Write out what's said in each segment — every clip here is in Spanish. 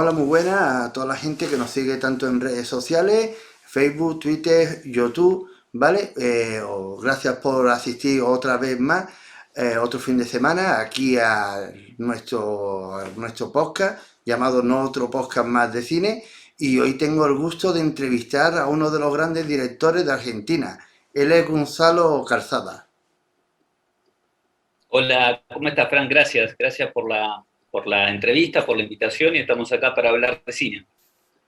Hola, muy buenas a toda la gente que nos sigue tanto en redes sociales, Facebook, Twitter, YouTube, ¿vale? Gracias por asistir otra vez más, otro fin de semana, aquí a nuestro podcast, llamado No Otro Podcast Más de Cine, y hoy tengo el gusto de entrevistar a uno de los grandes directores de Argentina. Él es Gonzalo Calzada. Hola, ¿cómo estás, Fran? Gracias por la entrevista, por la invitación y estamos acá para hablar de cine.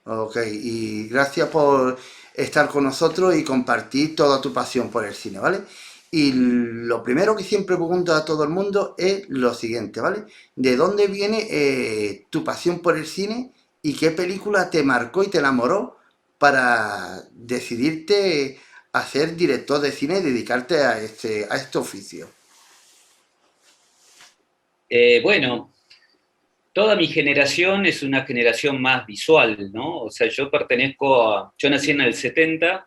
Ok, y gracias por estar con nosotros y compartir toda tu pasión por el cine, ¿vale? Y lo primero que siempre pregunto a todo el mundo es lo siguiente, ¿vale? ¿De dónde viene tu pasión por el cine y qué película te marcó y te enamoró para decidirte a ser director de cine y dedicarte a este oficio? Bueno, toda mi generación es una generación más visual, ¿no? O sea, yo nací en el 70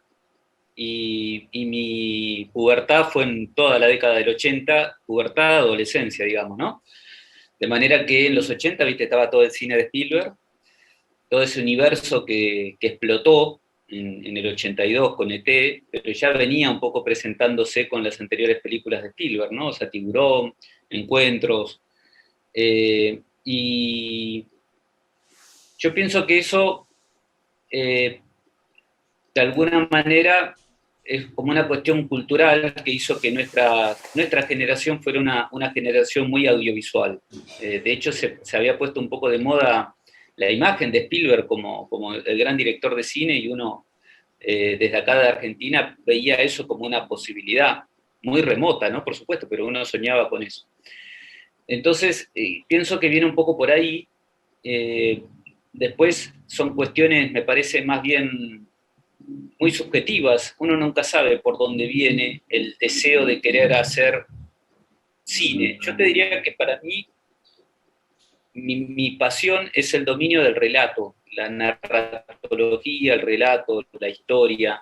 y mi pubertad fue en toda la década del 80, pubertad, adolescencia, digamos, ¿no? De manera que en los 80, viste, estaba todo el cine de Spielberg, todo ese universo que explotó en el 82 con ET, pero ya venía un poco presentándose con las anteriores películas de Spielberg, ¿no? O sea, Tiburón, Encuentros. Y yo pienso que eso, eh, de alguna manera, es como una cuestión cultural que hizo que nuestra generación fuera una generación muy audiovisual. De hecho, se había puesto un poco de moda la imagen de Spielberg como el gran director de cine y uno desde acá de Argentina veía eso como una posibilidad muy remota, ¿no? Por supuesto, pero uno soñaba con eso. Entonces, pienso que viene un poco por ahí. Eh, Después son cuestiones, me parece, más bien muy subjetivas. Uno nunca sabe por dónde viene el deseo de querer hacer cine. Yo te diría que para mí mi pasión es el dominio del relato, la narratología, el relato, la historia.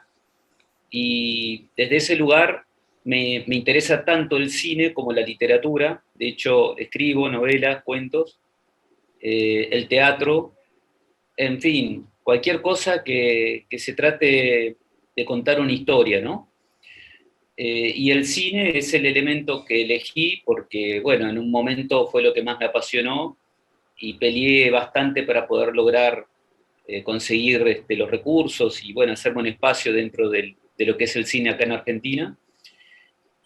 Y desde ese lugar me interesa tanto el cine como la literatura. De hecho, escribo novelas, cuentos, el teatro, en fin, cualquier cosa que se trate de contar una historia, ¿no? Y el cine es el elemento que elegí porque, bueno, en un momento fue lo que más me apasionó y peleé bastante para poder lograr conseguir los recursos y, bueno, hacerme un espacio dentro de lo que es el cine acá en Argentina.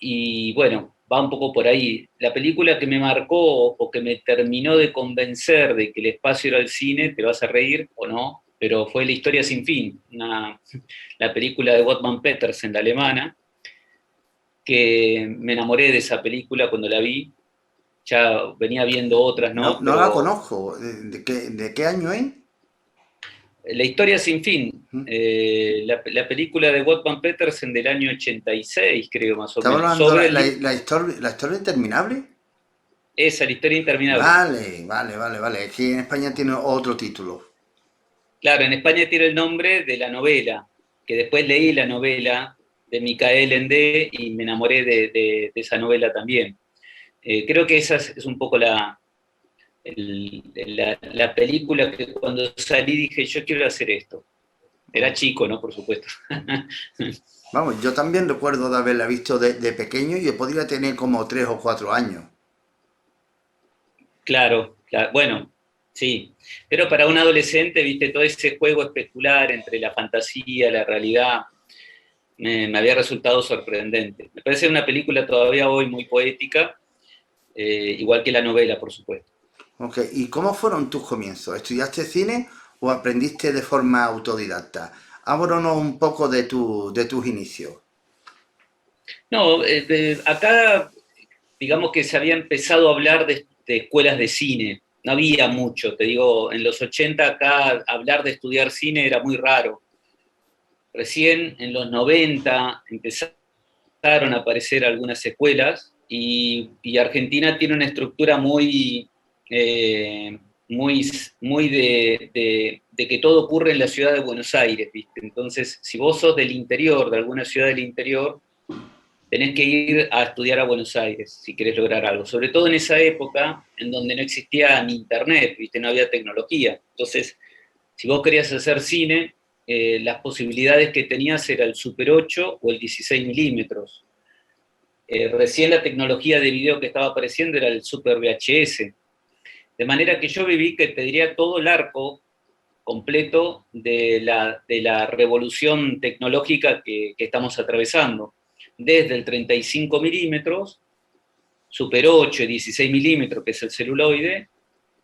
Y, bueno, va un poco por ahí. La película que me marcó o que me terminó de convencer de que el espacio era el cine, te vas a reír o no, pero fue La historia sin fin, la película de Wotan Petersen, la alemana, que me enamoré de esa película cuando la vi. Ya venía viendo otras, No, ¿no? no la Pero conozco. De qué año es? La historia sin fin, la película de Wotan Petersen del año 86, creo, más o ¿Estamos menos, hablando de sobre el, la historia interminable? esa, la historia interminable. Vale. Aquí en España tiene otro título. Claro, en España tiene el nombre de la novela, que después leí la novela de Micael Ende y me enamoré de esa novela también. Creo que esa es un poco la película que cuando salí dije, yo quiero hacer esto. Era chico, ¿no? Por supuesto. Vamos, yo también recuerdo de haberla visto de pequeño y yo podría tener como 3 o 4 años. Claro, bueno, sí. Pero para un adolescente, viste, todo ese juego especular entre la fantasía, la realidad, me había resultado sorprendente. Me parece una película todavía hoy muy poética, igual que la novela, por supuesto. Ok, ¿y cómo fueron tus comienzos? ¿Estudiaste cine o aprendiste de forma autodidacta? Háblanos un poco de tus inicios. No, acá, digamos que se había empezado a hablar de escuelas de cine. No había mucho, te digo, en los 80 acá hablar de estudiar cine era muy raro. Recién en los 90 empezaron a aparecer algunas escuelas y Argentina tiene una estructura eh, muy, muy de que todo ocurre en la ciudad de Buenos Aires, ¿viste? Entonces, si vos sos del interior, de alguna ciudad del interior, tenés que ir a estudiar a Buenos Aires si querés lograr algo. Sobre todo en esa época en donde no existía ni internet, ¿viste? No había tecnología. Entonces, si vos querías hacer cine, las posibilidades que tenías era el Super 8 o el 16 milímetros. Recién la tecnología de video que estaba apareciendo era el Super VHS. De manera que yo viví, que te diría, todo el arco completo de la revolución tecnológica que estamos atravesando. Desde el 35 milímetros, Super 8 y 16 milímetros, que es el celuloide,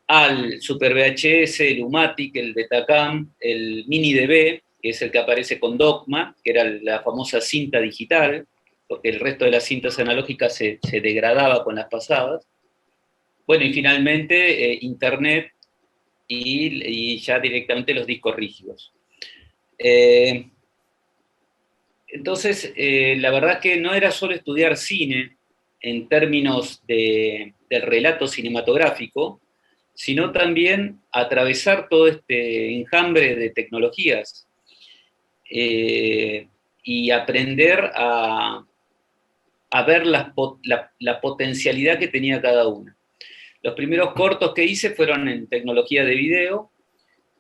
al Super VHS, el Umatic, el Betacam, el Mini DV, que es el que aparece con Dogma, que era la famosa cinta digital, porque el resto de las cintas analógicas se degradaba con las pasadas. Bueno, y finalmente Internet y ya directamente los discos rígidos. Entonces, la verdad es que no era solo estudiar cine en términos del relato cinematográfico, sino también atravesar todo este enjambre de tecnologías y aprender a ver la potencialidad que tenía cada una. Los primeros cortos que hice fueron en tecnología de video,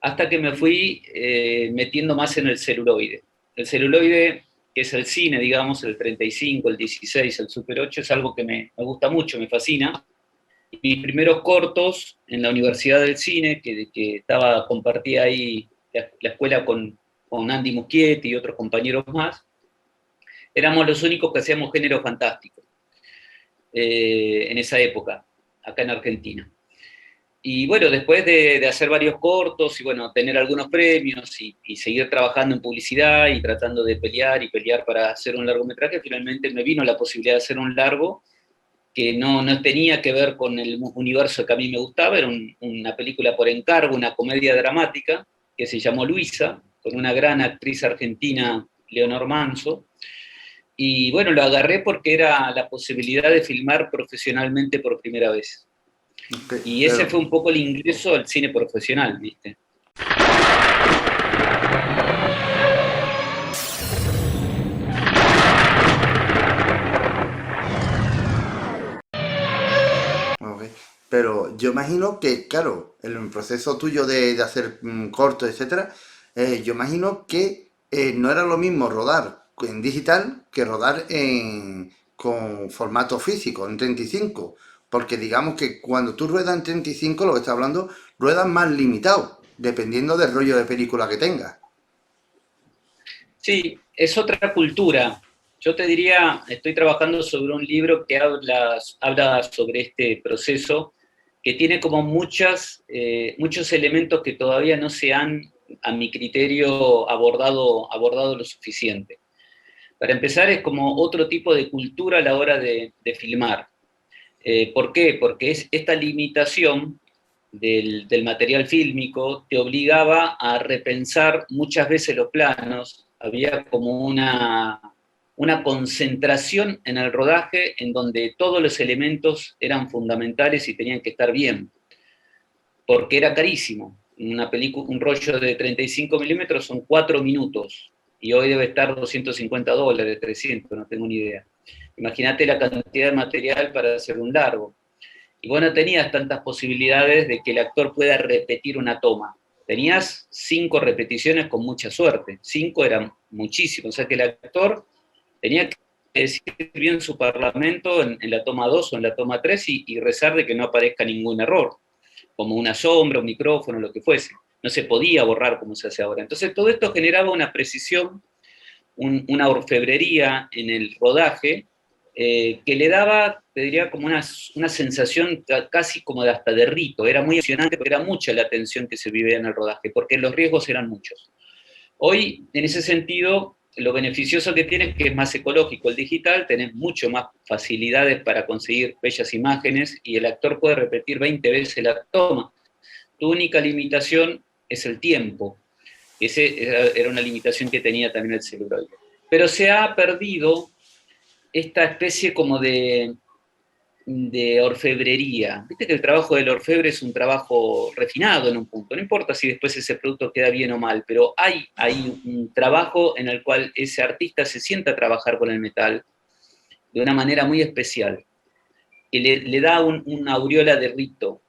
hasta que me fui metiendo más en el celuloide. El celuloide, que es el cine, digamos, el 35, el 16, el Super 8, es algo que me gusta mucho, me fascina. Mis primeros cortos en la Universidad del Cine, que compartía ahí la escuela con Andy Muschietti y otros compañeros más, éramos los únicos que hacíamos género fantástico en esa época, acá en Argentina. Y bueno, después de hacer varios cortos y bueno, tener algunos premios y seguir trabajando en publicidad y tratando de pelear y pelear para hacer un largometraje, finalmente me vino la posibilidad de hacer un largo que no tenía que ver con el universo que a mí me gustaba, era una película por encargo, una comedia dramática, que se llamó Luisa, con una gran actriz argentina, Leonor Manso, y bueno, lo agarré porque era la posibilidad de filmar profesionalmente por primera vez. Okay, Y ese pero, fue un poco el ingreso al cine profesional, ¿viste? ok. Pero yo imagino que, claro, en el proceso tuyo de hacer cortos, etcétera, yo imagino que no era lo mismo rodar en digital que rodar con formato físico, en 35. Porque digamos que cuando tú ruedas en 35, lo que estás hablando, ruedas más limitado, dependiendo del rollo de película que tengas. Sí, es otra cultura. Yo te diría, estoy trabajando sobre un libro que habla sobre este proceso, que tiene como muchos elementos que todavía no se han, a mi criterio, abordado lo suficiente. Para empezar, es como otro tipo de cultura a la hora de filmar. ¿Por qué? Porque esta limitación del material fílmico te obligaba a repensar muchas veces los planos, había como una concentración en el rodaje en donde todos los elementos eran fundamentales y tenían que estar bien, porque era carísimo. Un rollo de 35 milímetros son 4 minutos, y hoy debe estar $250, 300, no tengo ni idea. Imagínate la cantidad de material para hacer un largo. Y vos no tenías tantas posibilidades de que el actor pueda repetir una toma. Tenías 5 repeticiones con mucha suerte. 5 eran muchísimo. O sea que el actor tenía que decir bien su parlamento en la toma 2 o en la toma 3 y rezar de que no aparezca ningún error, como una sombra, un micrófono, lo que fuese. No se podía borrar como se hace ahora. Entonces todo esto generaba una precisión, una orfebrería en el rodaje que le daba, te diría, como una sensación casi como de hasta de rito. Era muy emocionante, pero era mucha la tensión que se vivía en el rodaje, porque los riesgos eran muchos. Hoy, en ese sentido, lo beneficioso que tiene es que es más ecológico el digital, tenés mucho más facilidades para conseguir bellas imágenes y el actor puede repetir 20 veces la toma. Tu única limitación es el tiempo. Esa era una limitación que tenía también el celuloide. Pero se ha perdido esta especie como de orfebrería. Viste que el trabajo del orfebre es un trabajo refinado en un punto. No importa si después ese producto queda bien o mal, pero hay un trabajo en el cual ese artista se sienta a trabajar con el metal de una manera muy especial, que le da una aureola de rito.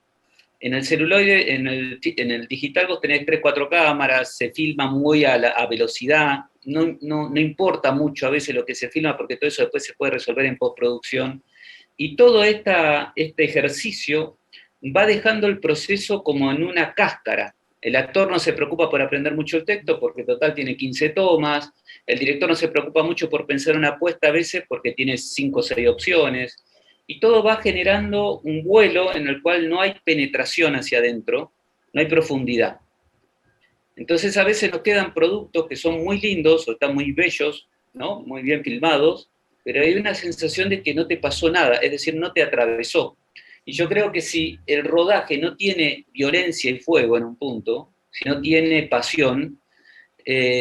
En el celuloide, en el digital vos tenés 3, 4 cámaras, se filma muy a velocidad, no importa mucho a veces lo que se filma porque todo eso después se puede resolver en postproducción. Y todo este ejercicio va dejando el proceso como en una cáscara. El actor no se preocupa por aprender mucho el texto porque total tiene 15 tomas, el director no se preocupa mucho por pensar una apuesta a veces porque tiene 5 o 6 opciones, y todo va generando un vuelo en el cual no hay penetración hacia adentro, no hay profundidad. Entonces a veces nos quedan productos que son muy lindos o están muy bellos, ¿no? Muy bien filmados, pero hay una sensación de que no te pasó nada, es decir, no te atravesó. Y yo creo que si el rodaje no tiene violencia y fuego en un punto, si no tiene pasión,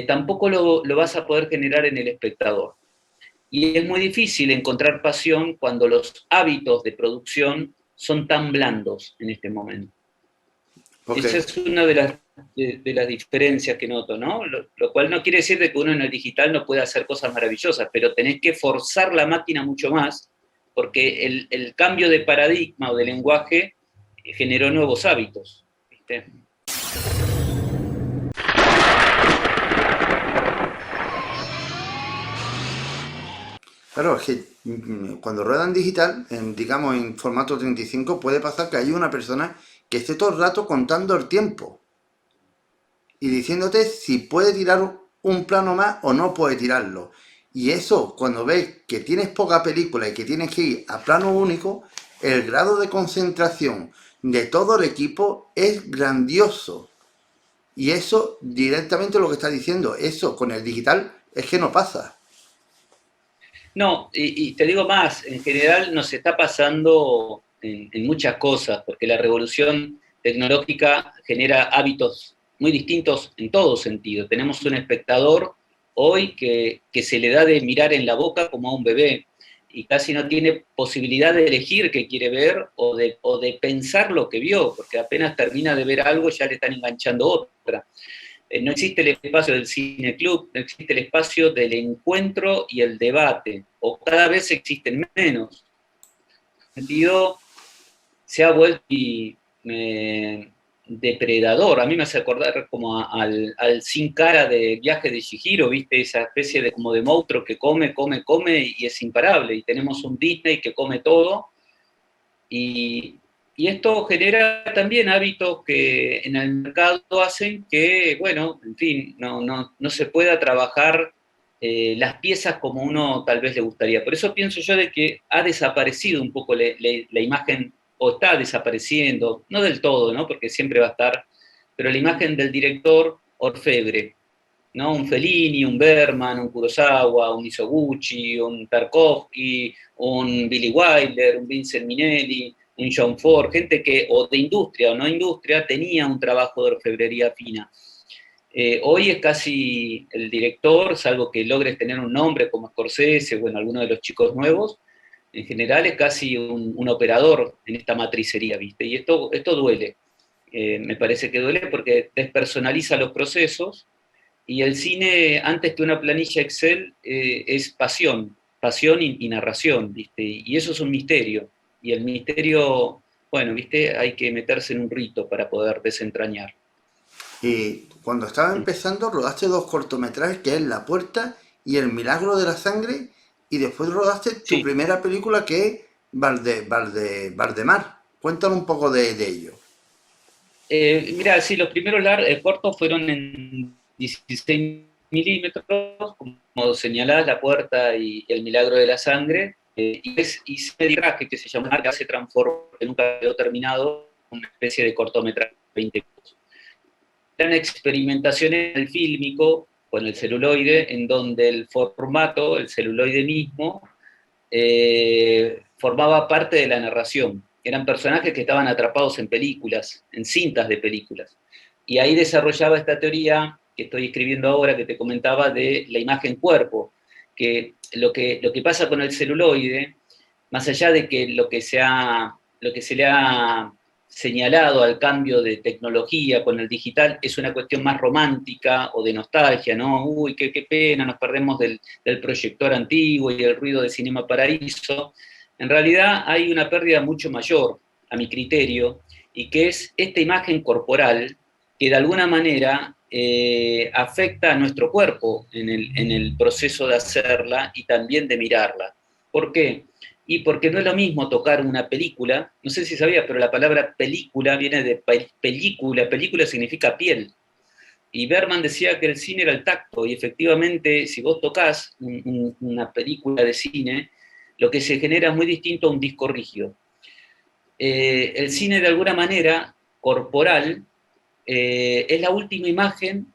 tampoco lo vas a poder generar en el espectador. Y es muy difícil encontrar pasión cuando los hábitos de producción son tan blandos en este momento. Ok. Esa es una de las diferencias que noto, ¿no? Lo cual no quiere decir de que uno en el digital no pueda hacer cosas maravillosas, pero tenés que forzar la máquina mucho más, porque el cambio de paradigma o de lenguaje generó nuevos hábitos, ¿viste? Claro, es que cuando ruedan digital, digamos en formato 35, puede pasar que hay una persona que esté todo el rato contando el tiempo y diciéndote si puede tirar un plano más o no puede tirarlo. Y eso, cuando ves que tienes poca película y que tienes que ir a plano único, el grado de concentración de todo el equipo es grandioso. Y eso directamente lo que está diciendo, eso con el digital es que no pasa. No, y te digo más, en general nos está pasando en muchas cosas, porque la revolución tecnológica genera hábitos muy distintos en todo sentido. Tenemos un espectador hoy que se le da de mirar en la boca como a un bebé y casi no tiene posibilidad de elegir qué quiere ver o de pensar lo que vio, porque apenas termina de ver algo ya le están enganchando otra. No existe el espacio del cine club, no existe el espacio del encuentro y el debate, o cada vez existen menos. En ese sentido, se ha vuelto depredador. A mí me hace acordar como al Sin Cara de Viaje de Chihiro, ¿viste? Esa especie de como de monstruo que come, come, come y es imparable. Y tenemos un Disney que come todo. Y, y esto genera también hábitos que en el mercado hacen que, bueno, en fin, no se pueda trabajar las piezas como uno tal vez le gustaría. Por eso pienso yo de que ha desaparecido un poco la imagen, o está desapareciendo, no del todo, ¿no? Porque siempre va a estar, pero la imagen del director orfebre, ¿no? Un Fellini, un Berman, un Kurosawa, un Mizoguchi, un Tarkovsky, un Billy Wilder, un Vincent Minnelli, un John Ford, gente que, o de industria o no industria, tenía un trabajo de orfebrería fina. Hoy es casi el director, salvo que logres tener un nombre como Scorsese o en alguno de los chicos nuevos, en general es casi un operador en esta matricería, ¿viste? Y esto duele. Me parece que duele porque despersonaliza los procesos y el cine, antes que una planilla Excel, es pasión, pasión y narración, ¿viste? Y eso es un misterio. Y el misterio, bueno, ¿viste? Hay que meterse en un rito para poder desentrañar. Y cuando estaba empezando, rodaste dos cortometrajes, que es La Puerta y El Milagro de la Sangre, y después rodaste tu Sí. primera película, que es Valdemar. Cuéntanos un poco de ello. Mira, sí, los primeros cortos fueron en 16 milímetros, como señalás, La Puerta y El Milagro de la Sangre, y hice un metraje que se llamó que se transformó, que nunca quedó terminado, una especie de cortometraje de 20 minutos. Eran experimentaciones del fílmico con el celuloide, en donde el formato, el celuloide mismo, formaba parte de la narración. Eran personajes que estaban atrapados en películas, en cintas de películas. Y ahí desarrollaba esta teoría que estoy escribiendo ahora, que te comentaba, de la imagen cuerpo, que lo que pasa con el celuloide, más allá de que lo que se señalado al cambio de tecnología con el digital es una cuestión más romántica o de nostalgia, ¿no? Uy, qué pena, nos perdemos del proyector antiguo y el ruido de Cinema Paraíso. En realidad hay una pérdida mucho mayor, a mi criterio, y que es esta imagen corporal que de alguna manera afecta a nuestro cuerpo en el proceso de hacerla y también de mirarla. ¿Por qué? Y porque no es lo mismo tocar una película, no sé si sabías, pero la palabra película viene de película, película significa piel. Y Berman decía que el cine era el tacto, y efectivamente, si vos tocas una película de cine, lo que se genera es muy distinto a un disco rígido. El cine, de alguna manera, corporal, es la última imagen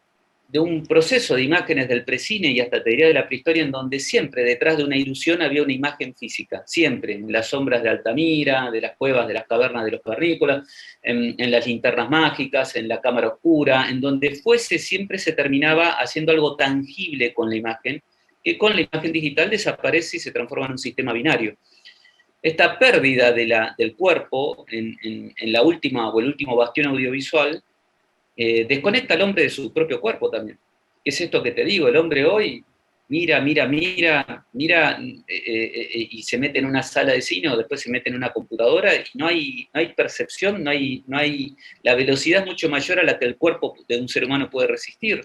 de un proceso de imágenes del precine y hasta te diría de la prehistoria, en donde siempre detrás de una ilusión había una imagen física, siempre, en las sombras de Altamira, de las cuevas, de las cavernas de los cavernícolas, en las linternas mágicas, en la cámara oscura, en donde fuese siempre se terminaba haciendo algo tangible con la imagen, que con la imagen digital desaparece y se transforma en un sistema binario. Esta pérdida del cuerpo en la última o el último bastión audiovisual desconecta al hombre de su propio cuerpo también. ¿Qué es esto que te digo? El hombre hoy mira, y se mete en una sala de cine o después se mete en una computadora y no hay percepción, la velocidad es mucho mayor a la que el cuerpo de un ser humano puede resistir.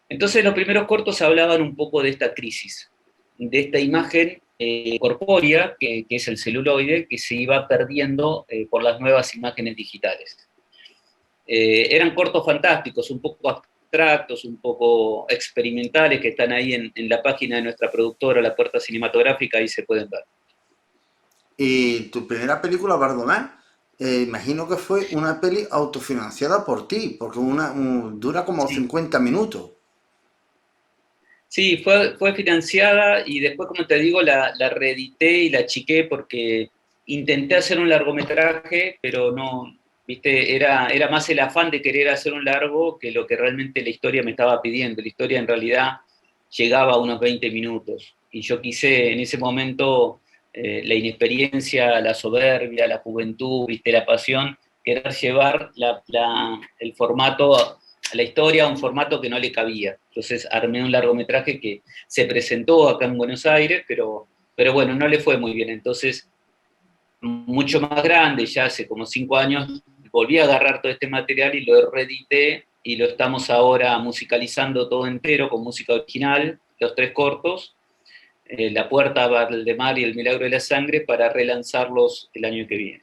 Entonces los primeros cortos hablaban un poco de esta crisis, de esta imagen corpórea, que es el celuloide, que se iba perdiendo por las nuevas imágenes digitales. Eran cortos fantásticos, un poco abstractos, un poco experimentales, que están ahí en la página de nuestra productora, La Puerta Cinematográfica, ahí se pueden ver. Y tu primera película, Bardomás, imagino que fue una peli autofinanciada por ti, porque dura como Sí, 50 minutos. sí fue financiada y después, como te digo, la reedité y la achiqué porque intenté hacer un largometraje, pero no, viste, era más el afán de querer hacer un largo que lo que realmente la historia me estaba pidiendo. La historia en realidad llegaba a unos 20 minutos y yo quise en ese momento la inexperiencia, la soberbia, la juventud, viste, la pasión, querer llevar el formato, la historia a un formato que no le cabía. Entonces armé un largometraje que se presentó acá en Buenos Aires, pero bueno, no le fue muy bien. Entonces, mucho más grande, ya hace como 5 años, volví a agarrar todo este material y lo reedité y lo estamos ahora musicalizando todo entero con música original, los 3 cortos, La Puerta, Valdemar y El Milagro de la Sangre, para relanzarlos el año que viene.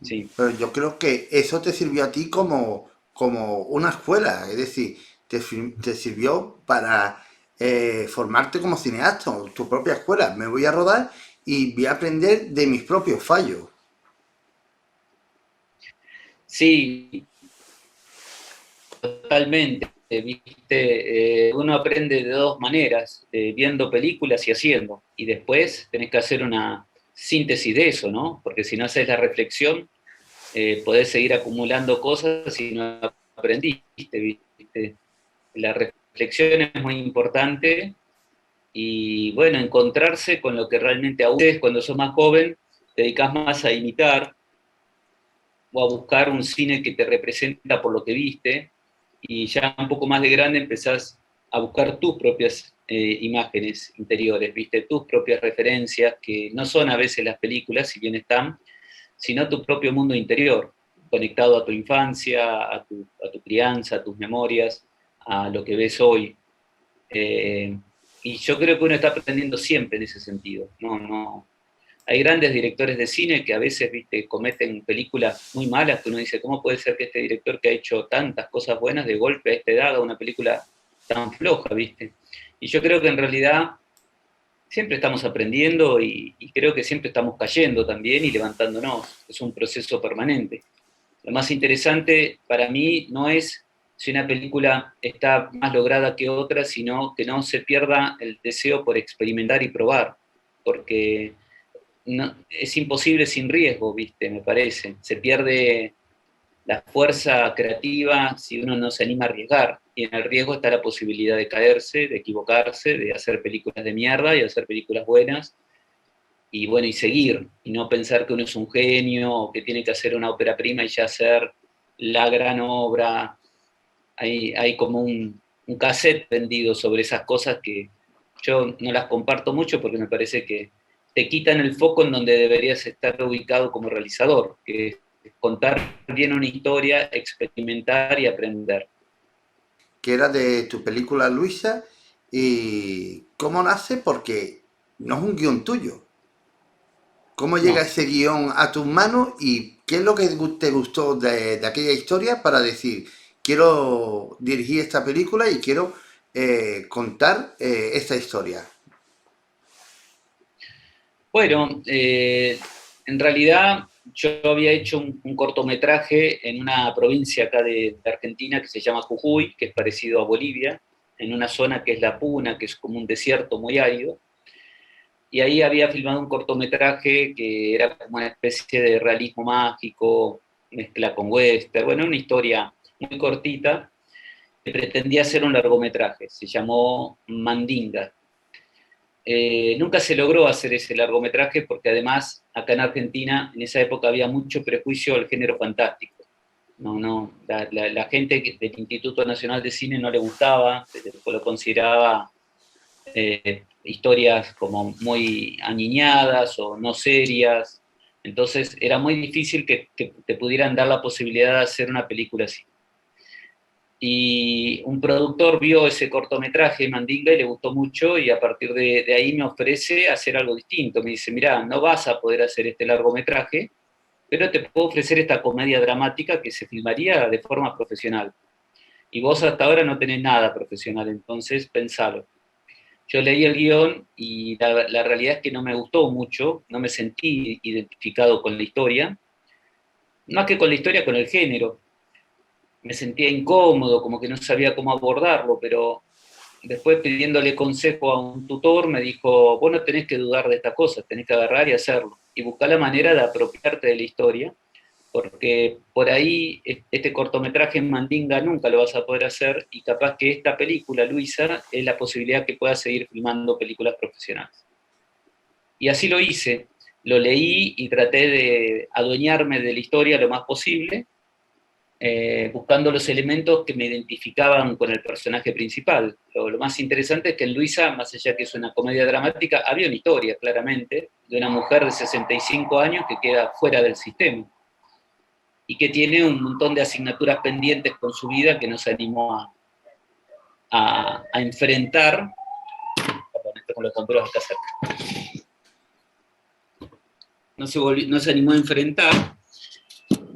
Sí. Pero yo creo que eso te sirvió a ti como una escuela, es decir, te sirvió para formarte como cineasta, tu propia escuela. Me voy a rodar y voy a aprender de mis propios fallos. Sí, totalmente, ¿viste? Uno aprende de dos maneras, viendo películas y haciendo, y después tenés que hacer una síntesis de eso, ¿no? Porque si no haces la reflexión, podés seguir acumulando cosas y no aprendiste, ¿viste? La reflexión es muy importante y, bueno, encontrarse con lo que realmente a ustedes, cuando sos más joven, te dedicas más a imitar o a buscar un cine que te representa por lo que viste, y ya un poco más de grande empezás a buscar tus propias imágenes interiores, viste, tus propias referencias, que no son a veces las películas, si bien están, sino tu propio mundo interior, conectado a tu infancia, a tu crianza, a tus memorias, a lo que ves hoy. Eh, y yo creo que uno está aprendiendo siempre en ese sentido. No, hay grandes directores de cine que a veces, viste, cometen películas muy malas, que uno dice, ¿cómo puede ser que este director que ha hecho tantas cosas buenas de golpe a esta edad haga una película tan floja, viste? Y yo creo que en realidad siempre estamos aprendiendo y creo que siempre estamos cayendo también y levantándonos. Es un proceso permanente. Lo más interesante para mí no es si una película está más lograda que otra, sino que no se pierda el deseo por experimentar y probar, porque no, es imposible sin riesgo, ¿viste? Me parece. Se pierde la fuerza creativa si uno no se anima a arriesgar. Y en el riesgo está la posibilidad de caerse, de equivocarse, de hacer películas de mierda y hacer películas buenas. y bueno, y seguir, y no pensar que uno es un genio, o que tiene que hacer una ópera prima y ya hacer la gran obra. Hay como un cassette vendido sobre esas cosas que yo no las comparto mucho porque me parece que te quitan el foco en donde deberías estar ubicado como realizador, que es contar bien una historia, experimentar y aprender. Que era de tu película Luisa. ¿Y cómo nace? Porque no es un guión tuyo. ¿Cómo llega No. ese guión a tus manos y qué es lo que te gustó de aquella historia para decir, quiero dirigir esta película y quiero contar esta historia? Bueno, en realidad yo había hecho un cortometraje en una provincia acá de Argentina que se llama Jujuy, que es parecido a Bolivia, en una zona que es La Puna, que es como un desierto muy árido, y ahí había filmado un cortometraje que era como una especie de realismo mágico, mezcla con western, bueno, una historia muy cortita, que pretendía ser un largometraje, se llamó Mandinga. Nunca se logró hacer ese largometraje porque además acá en Argentina en esa época había mucho prejuicio al género fantástico. La gente del Instituto Nacional de Cine no le gustaba, lo consideraba historias como muy aniñadas o no serias, entonces era muy difícil que te pudieran dar la posibilidad de hacer una película así. Y un productor vio ese cortometraje, Mandinga, y le gustó mucho, y a partir de ahí me ofrece hacer algo distinto. Me dice, mirá, no vas a poder hacer este largometraje, pero te puedo ofrecer esta comedia dramática que se filmaría de forma profesional. Y vos hasta ahora no tenés nada profesional, entonces pensalo. Yo leí el guión y la realidad es que no me gustó mucho, no me sentí identificado con la historia, más que con la historia, con el género. Me sentía incómodo, como que no sabía cómo abordarlo, pero después pidiéndole consejo a un tutor me dijo, vos no tenés que dudar de estas cosas, tenés que agarrar y hacerlo, y buscar la manera de apropiarte de la historia, porque por ahí este cortometraje en Mandinga nunca lo vas a poder hacer, y capaz que esta película, Luisa, es la posibilidad que puedas seguir filmando películas profesionales. Y así lo hice, lo leí y traté de adueñarme de la historia lo más posible, buscando los elementos que me identificaban con el personaje principal. Lo más interesante es que en Luisa, más allá que es una comedia dramática, había una historia, claramente, de una mujer de 65 años que queda fuera del sistema y que tiene un montón de asignaturas pendientes con su vida que no se animó a enfrentar. Perdón, esto con los bomberos acá cerca. No se animó a enfrentar.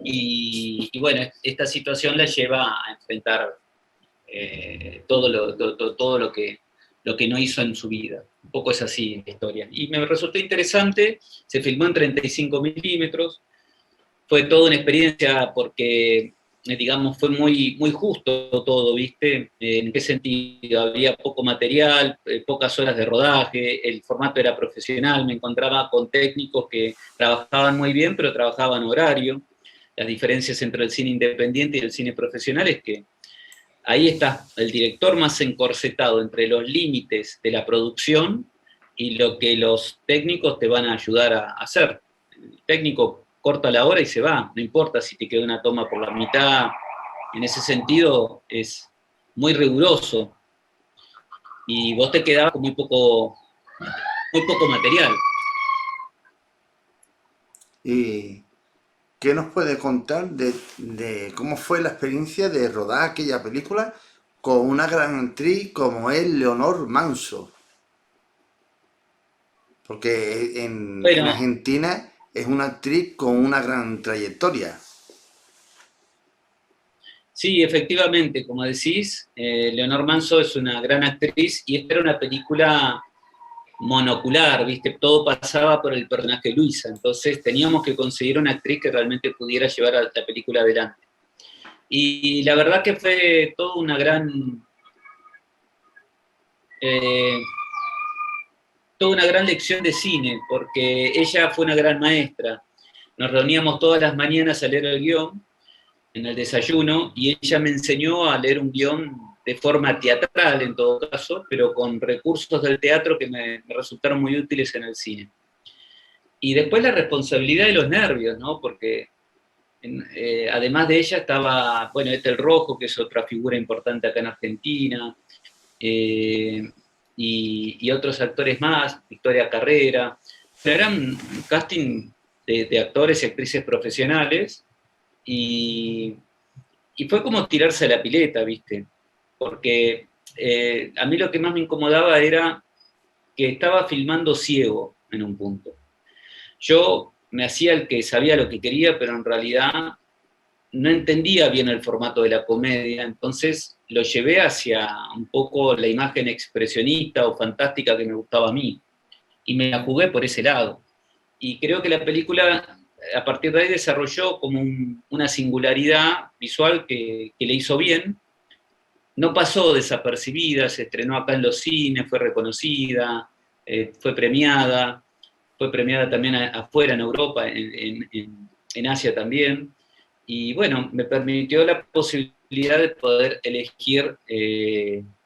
Y bueno, esta situación la lleva a enfrentar todo lo que no hizo en su vida. Un poco es así la historia. Y me resultó interesante, se filmó en 35 milímetros, fue toda una experiencia porque, digamos, fue muy justo todo, ¿viste? ¿En qué sentido? Había poco material, pocas horas de rodaje, el formato era profesional, me encontraba con técnicos que trabajaban muy bien, pero trabajaban horario. Las diferencias entre el cine independiente y el cine profesional es que ahí está el director más encorsetado entre los límites de la producción y lo que los técnicos te van a ayudar a hacer. El técnico corta la hora y se va, no importa si te queda una toma por la mitad. En ese sentido es muy riguroso y vos te quedabas con muy poco material. ¿Y qué nos puede contar de cómo fue la experiencia de rodar aquella película con una gran actriz como es Leonor Manso? Porque en Bueno, Argentina es una actriz con una gran trayectoria. sí, efectivamente, como decís, Leonor Manso es una gran actriz y esta era una película monocular, ¿viste? Todo pasaba por el personaje de Luisa, entonces teníamos que conseguir una actriz que realmente pudiera llevar a la película adelante. Y la verdad que fue toda eh, toda una gran lección de cine, porque ella fue una gran maestra. Nos reuníamos todas las mañanas a leer el guión, en el desayuno, y ella me enseñó a leer un guión de forma teatral en todo caso, pero con recursos del teatro que me resultaron muy útiles en el cine. Y después la responsabilidad de los nervios, ¿no? Porque además de ella estaba, bueno, El Rojo, que es otra figura importante acá en Argentina, eh, y otros actores más, Victoria Carrera. Eran un casting de actores y actrices profesionales, y, y fue como tirarse a la pileta, ¿viste? Porque a mí lo que más me incomodaba era que estaba filmando ciego en un punto. Yo me hacía el que sabía lo que quería, pero en realidad no entendía bien el formato de la comedia, entonces lo llevé hacia un poco la imagen expresionista o fantástica que me gustaba a mí, y me la jugué por ese lado. Y creo que la película, a partir de ahí, desarrolló como una singularidad visual que le hizo bien. No pasó desapercibida, se estrenó acá en los cines, fue reconocida, fue premiada también afuera en Europa, en Asia también. Y bueno, me permitió la posibilidad de poder elegir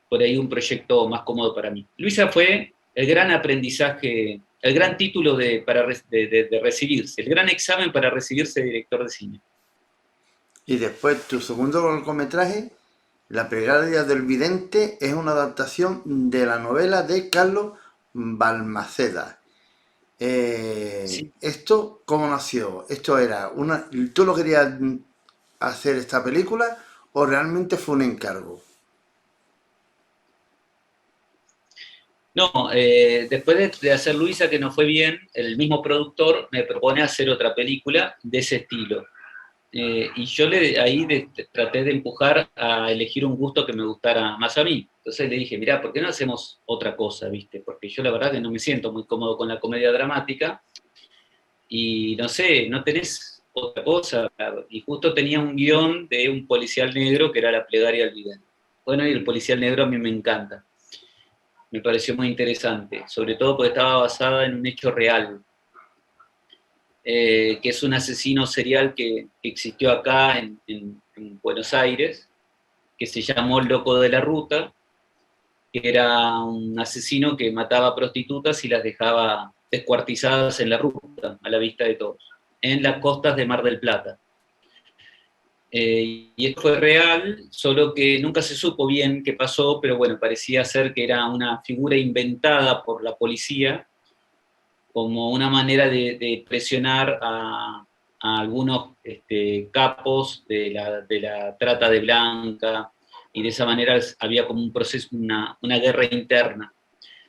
por ahí un proyecto más cómodo para mí. Luisa fue el gran aprendizaje, el gran título de recibirse, el gran examen para recibirse de director de cine. Y después tu segundo cortometraje, La plegaria del vidente, es una adaptación de la novela de Carlos Balmaceda. Sí. ¿Esto cómo nació? ¿Esto era una... ¿Tú lo querías hacer esta película o realmente fue un encargo? No, después de hacer Luisa, que no fue bien, el mismo productor me propone hacer otra película de ese estilo. Y yo traté de empujar a elegir un gusto que me gustara más a mí. Entonces le dije, mirá, ¿por qué no hacemos otra cosa, viste? Porque yo la verdad que no me siento muy cómodo con la comedia dramática, y no sé, ¿no tenés otra cosa? Y justo tenía un guión de un policial negro que era La plegaria del vidente. Bueno, y el policial negro a mí me encanta. Me pareció muy interesante, sobre todo porque estaba basada en un hecho real, que es un asesino serial que existió acá en Buenos Aires, que se llamó Loco de la Ruta, que era un asesino que mataba prostitutas y las dejaba descuartizadas en la ruta, a la vista de todos, en las costas de Mar del Plata. Y esto fue real, solo que nunca se supo bien qué pasó, pero bueno, parecía ser que era una figura inventada por la policía como una manera de presionar a algunos capos de la trata de blanca, y de esa manera había como un proceso, una guerra interna.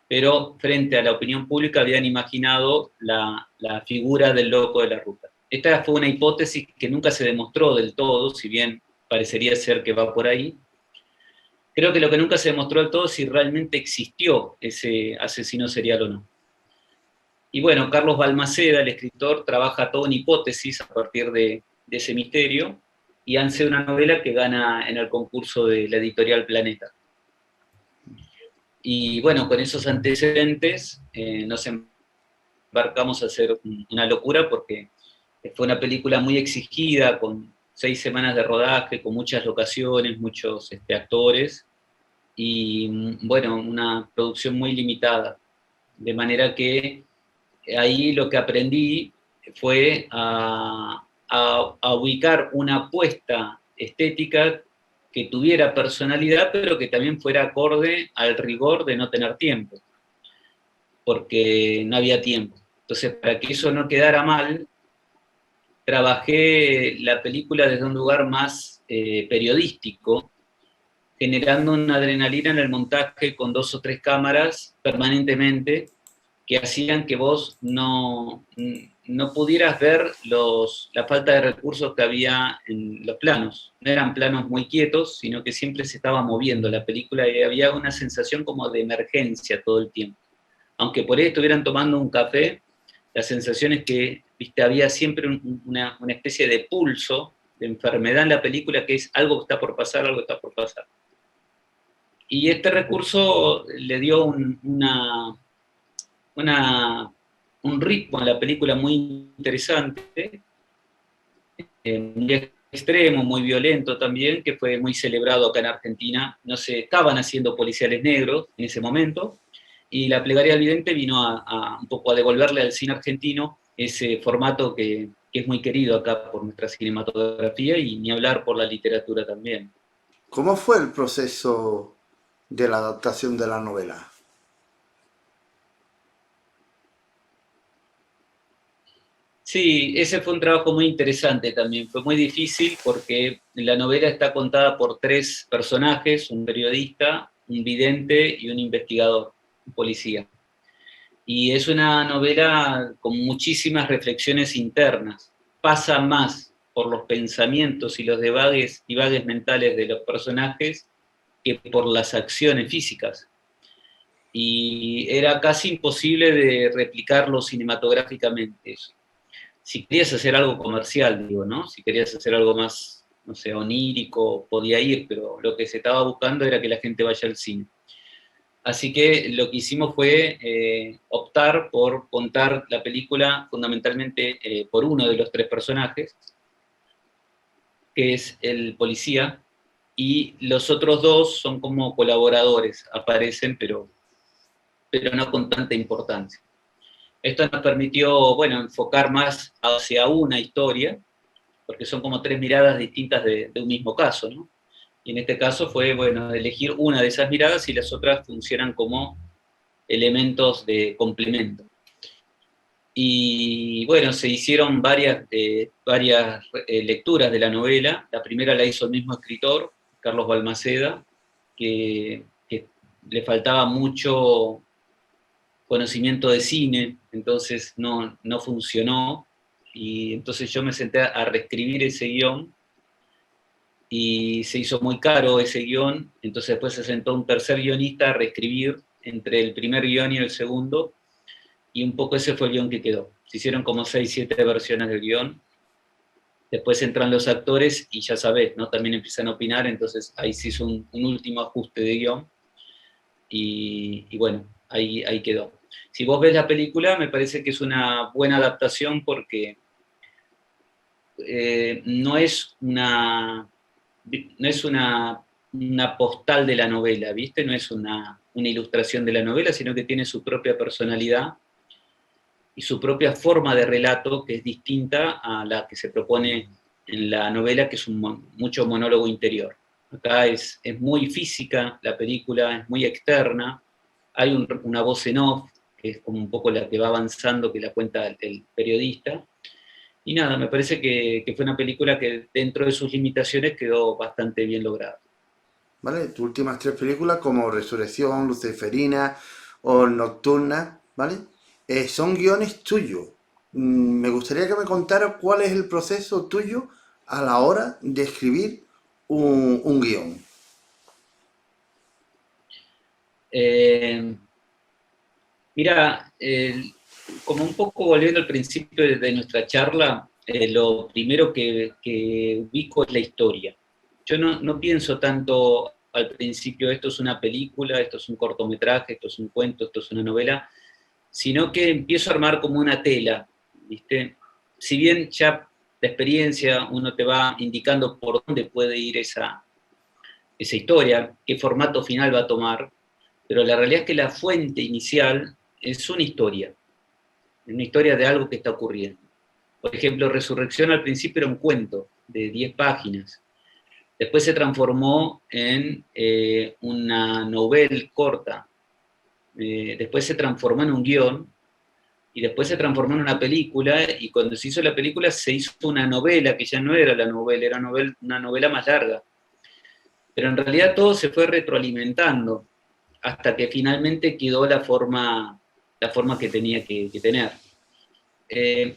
Pero frente a la opinión pública habían imaginado la figura del loco de la ruta. Esta fue una hipótesis que nunca se demostró del todo, si bien parecería ser que va por ahí. Creo que lo que nunca se demostró del todo es si realmente existió ese asesino serial o no. Y bueno, Carlos Balmaceda, el escritor, trabaja toda una hipótesis a partir de ese misterio, y hace una novela que gana en el concurso de la editorial Planeta. Y bueno, con esos antecedentes nos embarcamos a hacer una locura, porque fue una película muy exigida, con 6 semanas de rodaje, con muchas locaciones, muchos actores, y bueno, una producción muy limitada. De manera que ahí lo que aprendí fue a ubicar una apuesta estética que tuviera personalidad, pero que también fuera acorde al rigor de no tener tiempo, porque no había tiempo. Entonces, para que eso no quedara mal, trabajé la película desde un lugar más periodístico, generando una adrenalina en el montaje con 2 o 3 cámaras permanentemente, que hacían que vos no pudieras ver la falta de recursos que había en los planos. No eran planos muy quietos, sino que siempre se estaba moviendo la película, y había una sensación como de emergencia todo el tiempo. Aunque por ahí estuvieran tomando un café, la sensación es que, viste, había siempre una especie de pulso, de enfermedad en la película, que es algo que está por pasar, algo que está por pasar. Y este recurso le dio un ritmo a la película muy interesante, muy extremo, muy violento también, que fue muy celebrado acá en Argentina. No se estaban haciendo policiales negros en ese momento, y La plegaria del vidente vino un poco a devolverle al cine argentino ese formato que es muy querido acá por nuestra cinematografía y ni hablar por la literatura también. ¿Cómo fue el proceso de la adaptación de la novela? Sí, ese fue un trabajo muy interesante también. Fue muy difícil porque la novela está contada por tres personajes, un periodista, un vidente y un investigador, un policía. Y es una novela con muchísimas reflexiones internas. Pasa más por los pensamientos y los divagues mentales de los personajes que por las acciones físicas. Y era casi imposible de replicarlo cinematográficamente. Si querías hacer algo comercial, digo, ¿no? Si querías hacer algo más, no sé, onírico, podía ir, pero lo que se estaba buscando era que la gente vaya al cine. Así que lo que hicimos fue optar por contar la película fundamentalmente por uno de los tres personajes, que es el policía, y los otros dos son como colaboradores, aparecen, pero no con tanta importancia. Esto nos permitió, bueno, enfocar más hacia una historia, porque son como tres miradas distintas de un mismo caso, ¿no? Y en este caso fue, bueno, elegir una de esas miradas y las otras funcionan como elementos de complemento. Y bueno, se hicieron varias lecturas de la novela. La primera la hizo el mismo escritor, Carlos Balmaceda, que le faltaba mucho conocimiento de cine, entonces no funcionó. Y entonces yo me senté a reescribir ese guión y se hizo muy caro ese guión, entonces después se sentó un tercer guionista a reescribir entre el primer guión y el segundo, y un poco ese fue el guión que quedó. Se hicieron como 6, 7 versiones del guión, después entran los actores y ya sabés, ¿no? También empiezan a opinar, entonces ahí se hizo un último ajuste de guión, y bueno, ahí quedó. Si vos ves la película, me parece que es una buena adaptación porque no es una postal de la novela, ¿viste? No es una ilustración de la novela, sino que tiene su propia personalidad y su propia forma de relato, que es distinta a la que se propone en la novela, que es mucho monólogo interior. Acá es muy física la película, es muy externa, hay una voz en off, que es como un poco la que va avanzando, que la cuenta el periodista, y nada, me parece que fue una película que dentro de sus limitaciones quedó bastante bien lograda. ¿Vale? Tus últimas tres películas como Resurrección, Luciferina o Nocturna, ¿vale? Son guiones tuyos. Me gustaría que me contaras cuál es el proceso tuyo a la hora de escribir un guión. Eh, Mira, como un poco volviendo al principio de nuestra charla, lo primero que ubico es la historia. Yo no pienso tanto al principio, esto es una película, esto es un cortometraje, esto es un cuento, esto es una novela, sino que empiezo a armar como una tela, ¿viste? Si bien ya la experiencia uno te va indicando por dónde puede ir esa historia, qué formato final va a tomar, pero la realidad es que la fuente inicial es una historia de algo que está ocurriendo. Por ejemplo, Resurrección al principio era un cuento de 10 páginas, después se transformó en una novela corta, después se transformó en un guión, y después se transformó en una película, y cuando se hizo la película se hizo una novela, que ya no era la novela, era una novela más larga. Pero en realidad todo se fue retroalimentando hasta que finalmente quedó la forma que tenía que tener. Eh,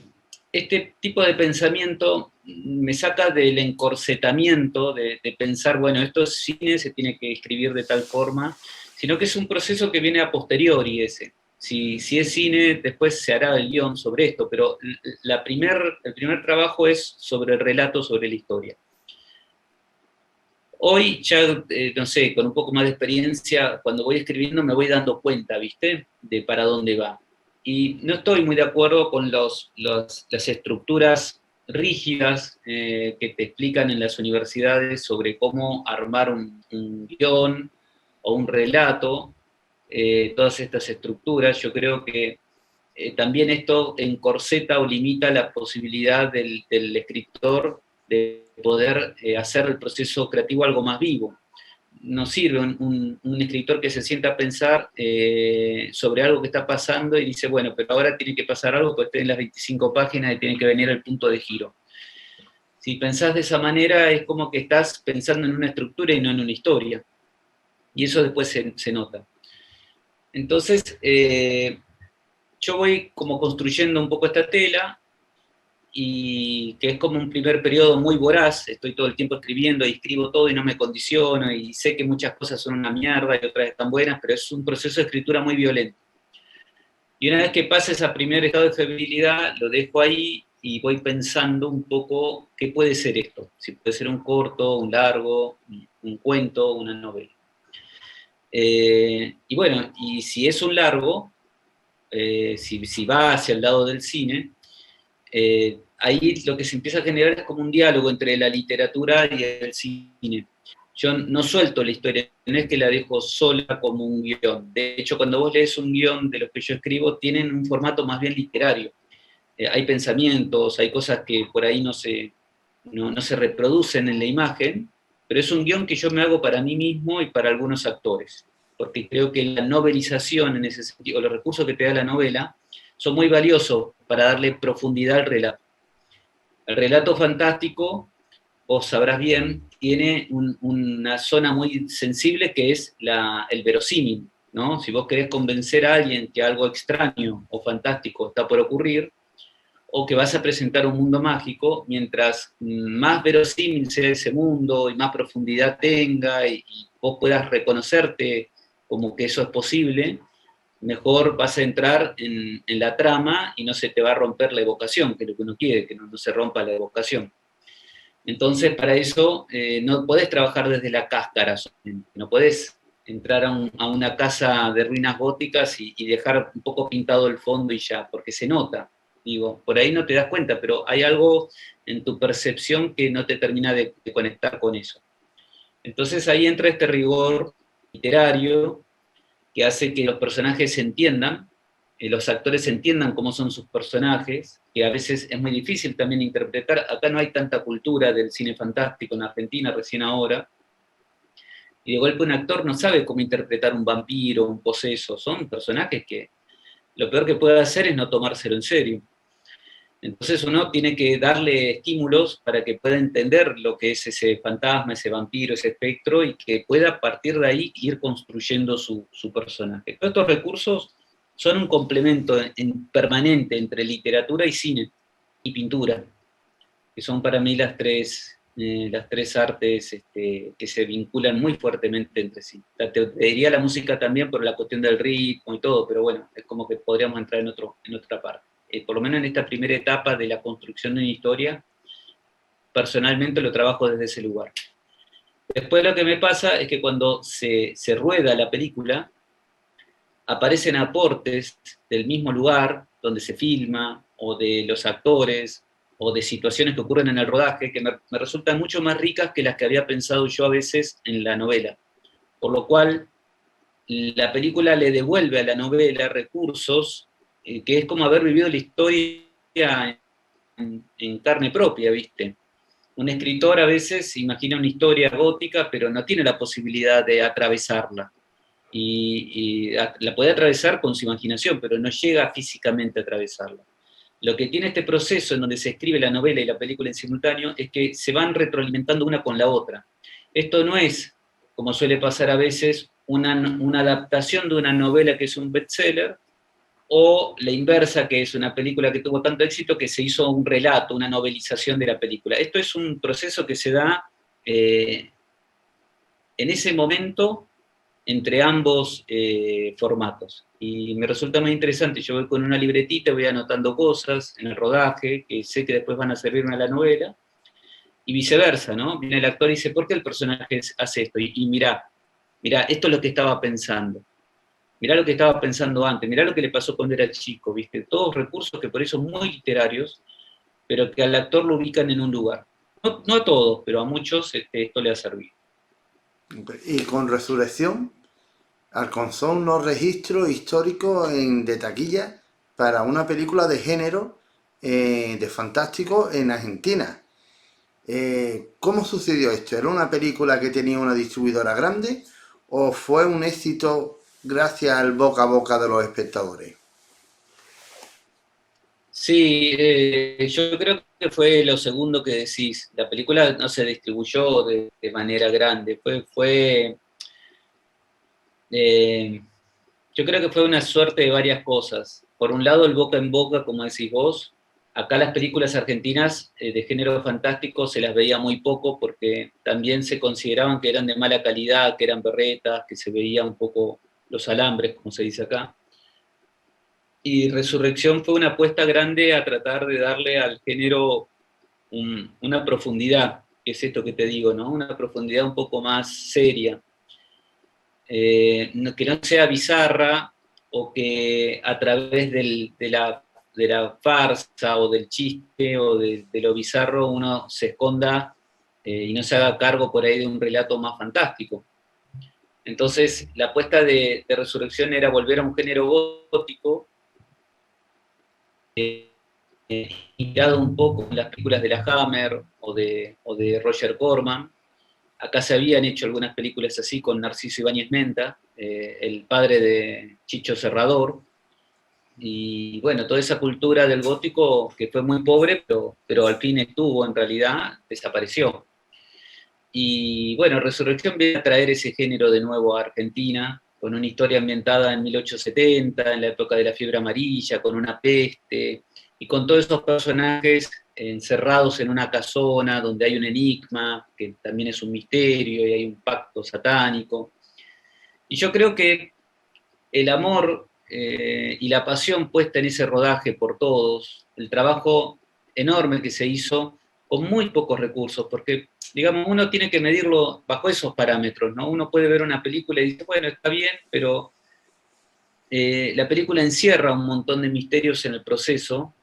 este tipo de pensamiento me saca del encorsetamiento de pensar, bueno, esto es cine, se tiene que escribir de tal forma, sino que es un proceso que viene a posteriori ese. Si es cine, después se hará el guión sobre esto, pero el primer trabajo es sobre el relato, sobre la historia. Hoy ya, no sé, con un poco más de experiencia, cuando voy escribiendo me voy dando cuenta, ¿viste? De para dónde va. Y no estoy muy de acuerdo con las estructuras rígidas que te explican en las universidades sobre cómo armar un guión o un relato, todas estas estructuras. Yo creo que también esto encorseta o limita la posibilidad del escritor de poder hacer el proceso creativo algo más vivo. No sirve un escritor que se sienta a pensar sobre algo que está pasando y dice, bueno, pero ahora tiene que pasar algo, pues tiene las 25 páginas y tiene que venir el punto de giro. Si pensás de esa manera, es como que estás pensando en una estructura y no en una historia. Y eso después se nota. Entonces, yo voy como construyendo un poco esta tela, y que es como un primer periodo muy voraz, estoy todo el tiempo escribiendo y escribo todo y no me condiciono, y sé que muchas cosas son una mierda y otras están buenas, pero es un proceso de escritura muy violento. Y una vez que pasa ese primer estado de febril, lo dejo ahí y voy pensando un poco qué puede ser esto, si puede ser un corto, un largo, un cuento, una novela. Y bueno, y si es un largo, si va hacia el lado del cine, ahí lo que se empieza a generar es como un diálogo entre la literatura y el cine. Yo no suelto la historia, no es que la dejo sola como un guión. De hecho, cuando vos lees un guión de los que yo escribo, tienen un formato más bien literario. Hay pensamientos, hay cosas que por ahí no se reproducen en la imagen, pero es un guión que yo me hago para mí mismo y para algunos actores. Porque creo que la novelización, en ese sentido, los recursos que te da la novela, son muy valiosos para darle profundidad al relato. El relato fantástico, vos sabrás bien, tiene una zona muy sensible que es el verosímil, ¿no? Si vos querés convencer a alguien que algo extraño o fantástico está por ocurrir, o que vas a presentar un mundo mágico, mientras más verosímil sea ese mundo y más profundidad tenga y vos puedas reconocerte como que eso es posible, mejor vas a entrar en la trama y no se te va a romper la evocación, que es lo que uno quiere, que no se rompa la evocación. Entonces, para eso no podés trabajar desde la cáscara, no podés entrar a una casa de ruinas góticas y dejar un poco pintado el fondo y ya, porque se nota. Digo, por ahí no te das cuenta, pero hay algo en tu percepción que no te termina de conectar con eso. Entonces ahí entra este rigor literario que hace que los personajes se entiendan, los actores entiendan cómo son sus personajes, que a veces es muy difícil también interpretar. Acá no hay tanta cultura del cine fantástico en Argentina, recién ahora, y de golpe un actor no sabe cómo interpretar un vampiro, un poseso. Son personajes que lo peor que puede hacer es no tomárselo en serio. Entonces uno tiene que darle estímulos para que pueda entender lo que es ese fantasma, ese vampiro, ese espectro, y que pueda a partir de ahí ir construyendo su personaje. Todos estos recursos son un complemento permanente entre literatura y cine y pintura, que son para mí las tres artes que se vinculan muy fuertemente entre sí. Te diría la música también por la cuestión del ritmo y todo, pero bueno, es como que podríamos entrar en otra parte. Por lo menos en esta primera etapa de la construcción de una historia, personalmente lo trabajo desde ese lugar. Después lo que me pasa es que cuando se rueda la película, aparecen aportes del mismo lugar donde se filma, o de los actores, o de situaciones que ocurren en el rodaje, que me resultan mucho más ricas que las que había pensado yo a veces en la novela. Por lo cual, la película le devuelve a la novela recursos que es como haber vivido la historia en carne propia, ¿viste? Un escritor a veces imagina una historia gótica, pero no tiene la posibilidad de atravesarla. Y la puede atravesar con su imaginación, pero no llega físicamente a atravesarla. Lo que tiene este proceso en donde se escribe la novela y la película en simultáneo es que se van retroalimentando una con la otra. Esto no es, como suele pasar a veces, una adaptación de una novela que es un bestseller, o la inversa, que es una película que tuvo tanto éxito que se hizo un relato, una novelización de la película. Esto es un proceso que se da en ese momento entre ambos formatos. Y me resulta muy interesante. Yo voy con una libretita, voy anotando cosas en el rodaje, que sé que después van a servirme a la novela, y viceversa, ¿no? Viene el actor y dice, ¿por qué el personaje hace esto? Y mirá, esto es lo que estaba pensando. Mirá lo que estaba pensando antes, mirá lo que le pasó cuando era chico, ¿viste? Todos recursos que por eso son muy literarios, pero que al actor lo ubican en un lugar. No a todos, pero a muchos esto le ha servido. Y con Resurrección, alcanzó unos registros históricos de taquilla para una película de género de fantástico en Argentina. ¿Cómo sucedió esto? ¿Era una película que tenía una distribuidora grande o fue un éxito gracias al boca a boca de los espectadores? Sí, yo creo que fue lo segundo que decís. La película no se distribuyó de manera grande, eh, yo creo que fue una suerte de varias cosas. Por un lado, el boca en boca, como decís vos. Acá las películas argentinas de género fantástico se las veía muy poco porque también se consideraban que eran de mala calidad, que eran berretas, que se veía un poco los alambres, como se dice acá. Y Resurrección fue una apuesta grande a tratar de darle al género una profundidad, que es esto que te digo, ¿no? Una profundidad un poco más seria. Que no sea bizarra o que a través de la farsa o del chiste o de lo bizarro uno se esconda y no se haga cargo por ahí de un relato más fantástico. Entonces, la apuesta de Resurrección era volver a un género gótico, inspirado un poco en las películas de la Hammer o de Roger Corman. Acá se habían hecho algunas películas así con Narciso Ibáñez Menta, el padre de Chicho Serrador, y bueno, toda esa cultura del gótico que fue muy pobre, pero al fin estuvo, en realidad, desapareció. Y bueno, Resurrección viene a traer ese género de nuevo a Argentina, con una historia ambientada en 1870, en la época de la fiebre amarilla, con una peste, y con todos esos personajes encerrados en una casona donde hay un enigma, que también es un misterio, y hay un pacto satánico. Y yo creo que el amor y la pasión puesta en ese rodaje por todos, el trabajo enorme que se hizo con muy pocos recursos, porque, digamos, uno tiene que medirlo bajo esos parámetros, ¿no? Uno puede ver una película y dice, bueno, está bien, pero la película encierra un montón de misterios en el proceso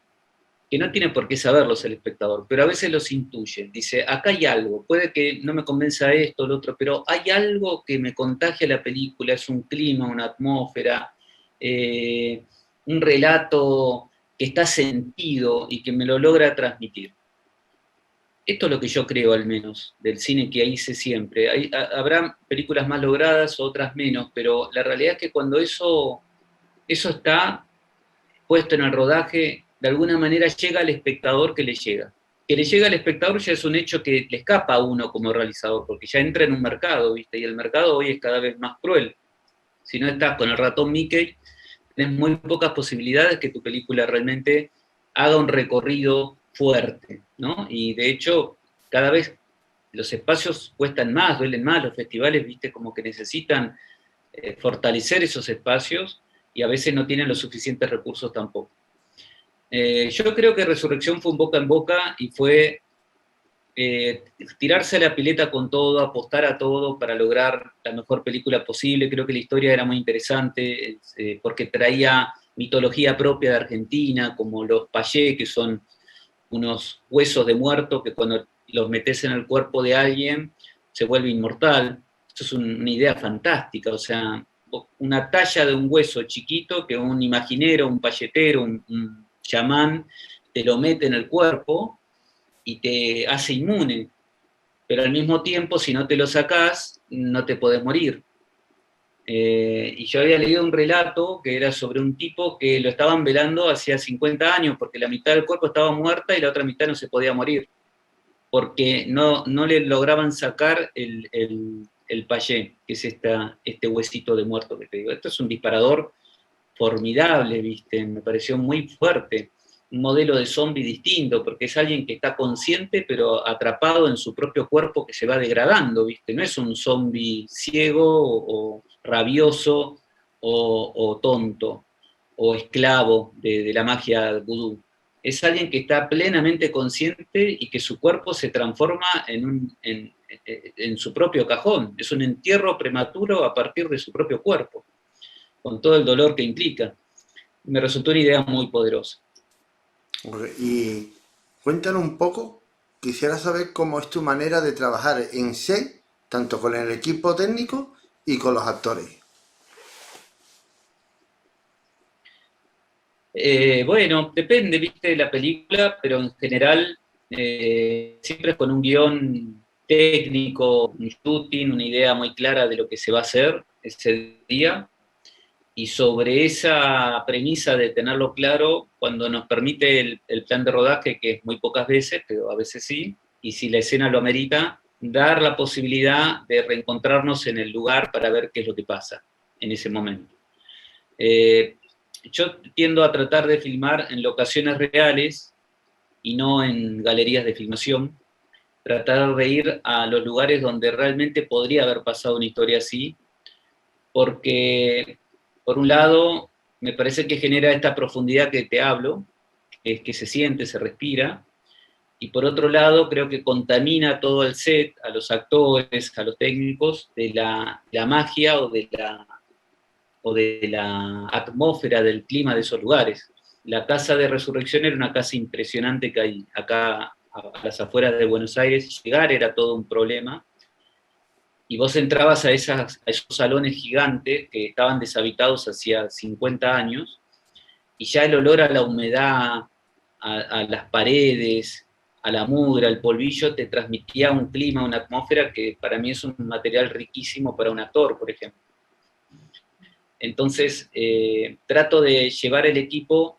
que no tiene por qué saberlos el espectador, pero a veces los intuye. Dice, acá hay algo, puede que no me convenza esto o lo otro, pero hay algo que me contagia la película, es un clima, una atmósfera, eh, un relato que está sentido y que me lo logra transmitir. Esto es lo que yo creo, al menos, del cine que hice siempre. Habrá películas más logradas, otras menos, pero la realidad es que cuando eso está puesto en el rodaje, de alguna manera llega al espectador que le llega. Que le llega al espectador ya es un hecho que le escapa a uno como realizador, porque ya entra en un mercado, ¿viste? Y el mercado hoy es cada vez más cruel. Si no estás con el ratón Mickey, tienes muy pocas posibilidades que tu película realmente haga un recorrido fuerte, ¿no? Y de hecho, cada vez los espacios cuestan más, duelen más, los festivales, ¿viste? Como que necesitan fortalecer esos espacios y a veces no tienen los suficientes recursos tampoco. Yo creo que Resurrección fue un boca en boca y fue tirarse a la pileta con todo, apostar a todo para lograr la mejor película posible. Creo que la historia era muy interesante porque traía mitología propia de Argentina, como los payé, que son unos huesos de muerto que cuando los metes en el cuerpo de alguien se vuelve inmortal. Eso es una idea fantástica, o sea, una talla de un hueso chiquito que un imaginero, un payetero, un chamán, te lo mete en el cuerpo y te hace inmune, pero al mismo tiempo, si no te lo sacás, no te podés morir. Y yo había leído un relato que era sobre un tipo que lo estaban velando hacía 50 años porque la mitad del cuerpo estaba muerta y la otra mitad no se podía morir, porque no le lograban sacar el payé, que es este huesito de muerto que te digo. Esto es un disparador formidable, ¿viste? Me pareció muy fuerte. Un modelo de zombie distinto, porque es alguien que está consciente, pero atrapado en su propio cuerpo que se va degradando, ¿viste? No es un zombie ciego o rabioso o tonto o esclavo de la magia vudú. Es alguien que está plenamente consciente y que su cuerpo se transforma en su propio cajón. Es un entierro prematuro a partir de su propio cuerpo, con todo el dolor que implica. Me resultó una idea muy poderosa. Y cuéntanos un poco, quisiera saber cómo es tu manera de trabajar en set, tanto con el equipo técnico y con los actores. Bueno, depende, viste, de la película, pero en general siempre con un guión técnico, un shooting, una idea muy clara de lo que se va a hacer ese día, y sobre esa premisa de tenerlo claro, cuando nos permite el plan de rodaje, que es muy pocas veces, pero a veces sí, y si la escena lo amerita, dar la posibilidad de reencontrarnos en el lugar para ver qué es lo que pasa en ese momento. Eh, yo tiendo a tratar de filmar en locaciones reales y no en galerías de filmación, tratar de ir a los lugares donde realmente podría haber pasado una historia así, porque por un lado me parece que genera esta profundidad que te hablo, que es que se siente, se respira, y por otro lado creo que contamina todo el set, a los actores, a los técnicos, de la magia o de la atmósfera del clima de esos lugares. La Casa de Resurrección era una casa impresionante que hay acá a las afueras de Buenos Aires. Llegar era todo un problema. Y vos entrabas a esos salones gigantes que estaban deshabitados hacía 50 años, y ya el olor a la humedad, a las paredes, a la mugre, al polvillo, te transmitía un clima, una atmósfera que para mí es un material riquísimo para un actor, por ejemplo. Entonces, trato de llevar el equipo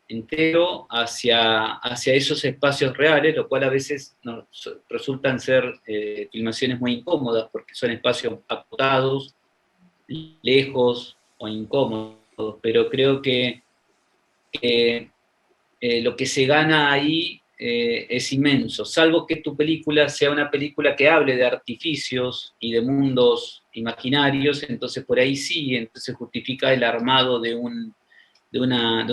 entero hacia esos espacios reales, lo cual a veces resultan ser filmaciones muy incómodas, porque son espacios acotados, lejos o incómodos, pero creo que lo que se gana ahí es inmenso, salvo que tu película sea una película que hable de artificios y de mundos imaginarios, entonces por ahí sí, entonces justifica el armado de un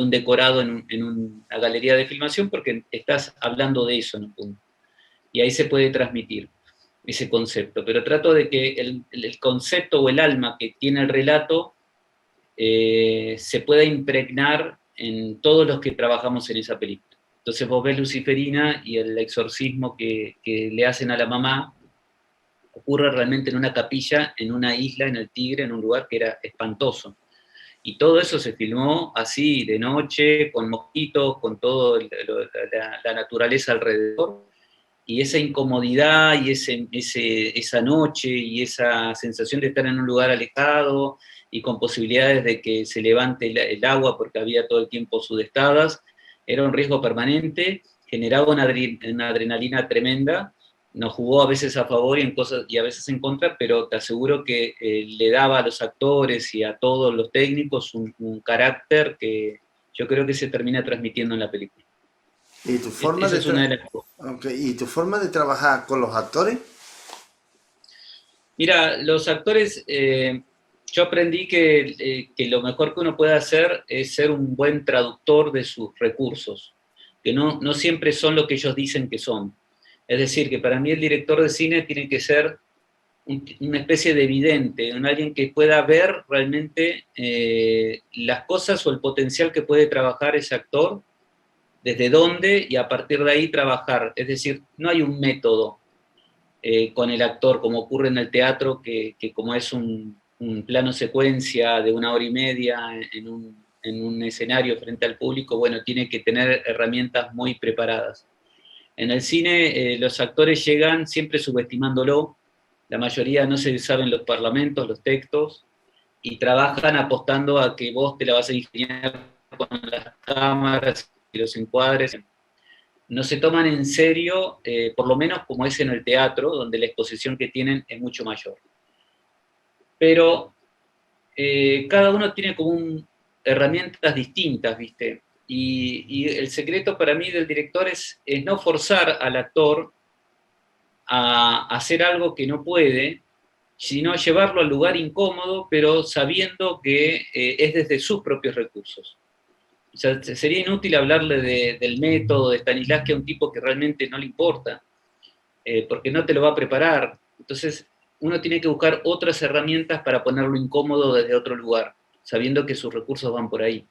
decorado en una galería de filmación, porque estás hablando de eso en un punto. Y ahí se puede transmitir ese concepto, pero trato de que el concepto o el alma que tiene el relato se pueda impregnar en todos los que trabajamos en esa película. Entonces vos ves Luciferina y el exorcismo que le hacen a la mamá ocurre realmente en una capilla, en una isla, en el Tigre, en un lugar que era espantoso. Y todo eso se filmó así, de noche, con mosquitos, con toda la naturaleza alrededor, y esa incomodidad y esa noche y esa sensación de estar en un lugar alejado y con posibilidades de que se levante el agua porque había todo el tiempo sudestadas, era un riesgo permanente, generaba una adrenalina tremenda, nos jugó a veces a favor y a veces en contra, pero te aseguro que le daba a los actores y a todos los técnicos un carácter que yo creo que se termina transmitiendo en la película. ¿Y tu forma Esa de es una de las cosas. ¿Y tu forma de trabajar con los actores? Mira, los actores, yo aprendí que lo mejor que uno puede hacer es ser un buen traductor de sus recursos, que no siempre son lo que ellos dicen que son. Es decir, que para mí el director de cine tiene que ser una especie de vidente, alguien que pueda ver realmente las cosas o el potencial que puede trabajar ese actor, desde dónde y a partir de ahí trabajar. Es decir, no hay un método con el actor, como ocurre en el teatro, que como es un plano secuencia de 1 hora y media en un escenario frente al público, bueno, tiene que tener herramientas muy preparadas. En el cine los actores llegan siempre subestimándolo, la mayoría no se saben los parlamentos, los textos, y trabajan apostando a que vos te la vas a ingeniar con las cámaras y los encuadres. No se toman en serio, por lo menos como es en el teatro, donde la exposición que tienen es mucho mayor. Pero cada uno tiene como herramientas distintas, ¿viste? Y el secreto para mí del director es no forzar al actor a hacer algo que no puede, sino llevarlo al lugar incómodo, pero sabiendo que es desde sus propios recursos. O sea, sería inútil hablarle del método de Stanislavski a un tipo que realmente no le importa, porque no te lo va a preparar. Entonces, uno tiene que buscar otras herramientas para ponerlo incómodo desde otro lugar, sabiendo que sus recursos van por ahí.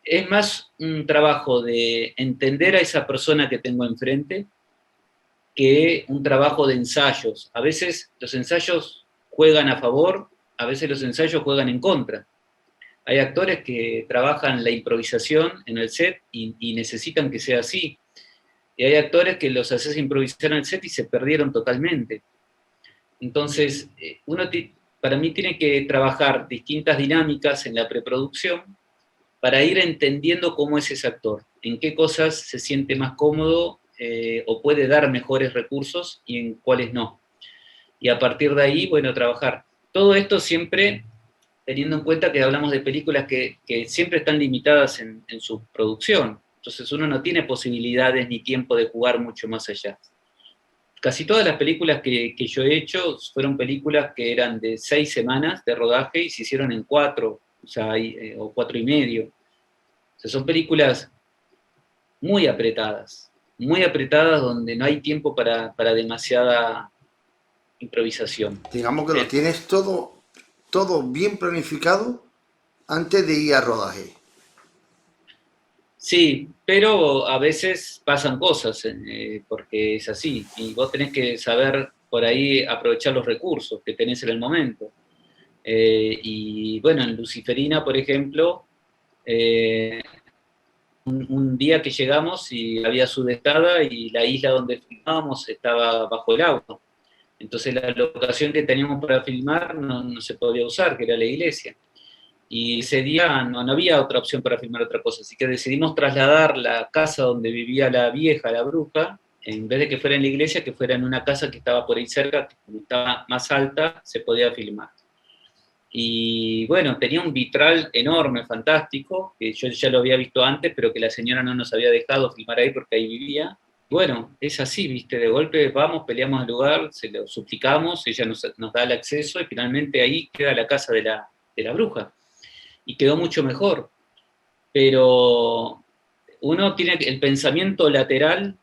Es más un trabajo de entender a esa persona que tengo enfrente que un trabajo de ensayos. A veces los ensayos juegan a favor, a veces los ensayos juegan en contra. Hay actores que trabajan la improvisación en el set y necesitan que sea así. Y hay actores que los haces improvisar en el set y se perdieron totalmente. Entonces, para mí tiene que trabajar distintas dinámicas en la preproducción para ir entendiendo cómo es ese actor, en qué cosas se siente más cómodo o puede dar mejores recursos y en cuáles no. Y a partir de ahí, bueno, trabajar. Todo esto siempre teniendo en cuenta que hablamos de películas que siempre están limitadas en su producción. Entonces uno no tiene posibilidades ni tiempo de jugar mucho más allá. Casi todas las películas que yo he hecho fueron películas que eran de 6 semanas de rodaje y se hicieron en 4, o sea, o 4 y medio. O sea, son películas muy apretadas donde no hay tiempo para demasiada improvisación. Digamos que lo tienes todo bien planificado antes de ir a rodaje. Sí, pero a veces pasan cosas, porque es así, y vos tenés que saber por ahí aprovechar los recursos que tenés en el momento. Y bueno, en Luciferina, por ejemplo, eh, un día que llegamos y había sudestada y la isla donde filmábamos estaba bajo el agua. Entonces la locación que teníamos para filmar no se podía usar, que era la iglesia. Y ese día no había otra opción para filmar otra cosa, así que decidimos trasladar la casa donde vivía la vieja, la bruja, en vez de que fuera en la iglesia, que fuera en una casa que estaba por ahí cerca, que como estaba más alta, se podía filmar. Y bueno, tenía un vitral enorme, fantástico, que yo ya lo había visto antes, pero que la señora no nos había dejado filmar ahí porque ahí vivía. Bueno, es así, viste, de golpe vamos, peleamos el lugar, se lo suplicamos, ella nos da el acceso y finalmente ahí queda la casa de la bruja y quedó mucho mejor. Pero uno tiene el pensamiento lateral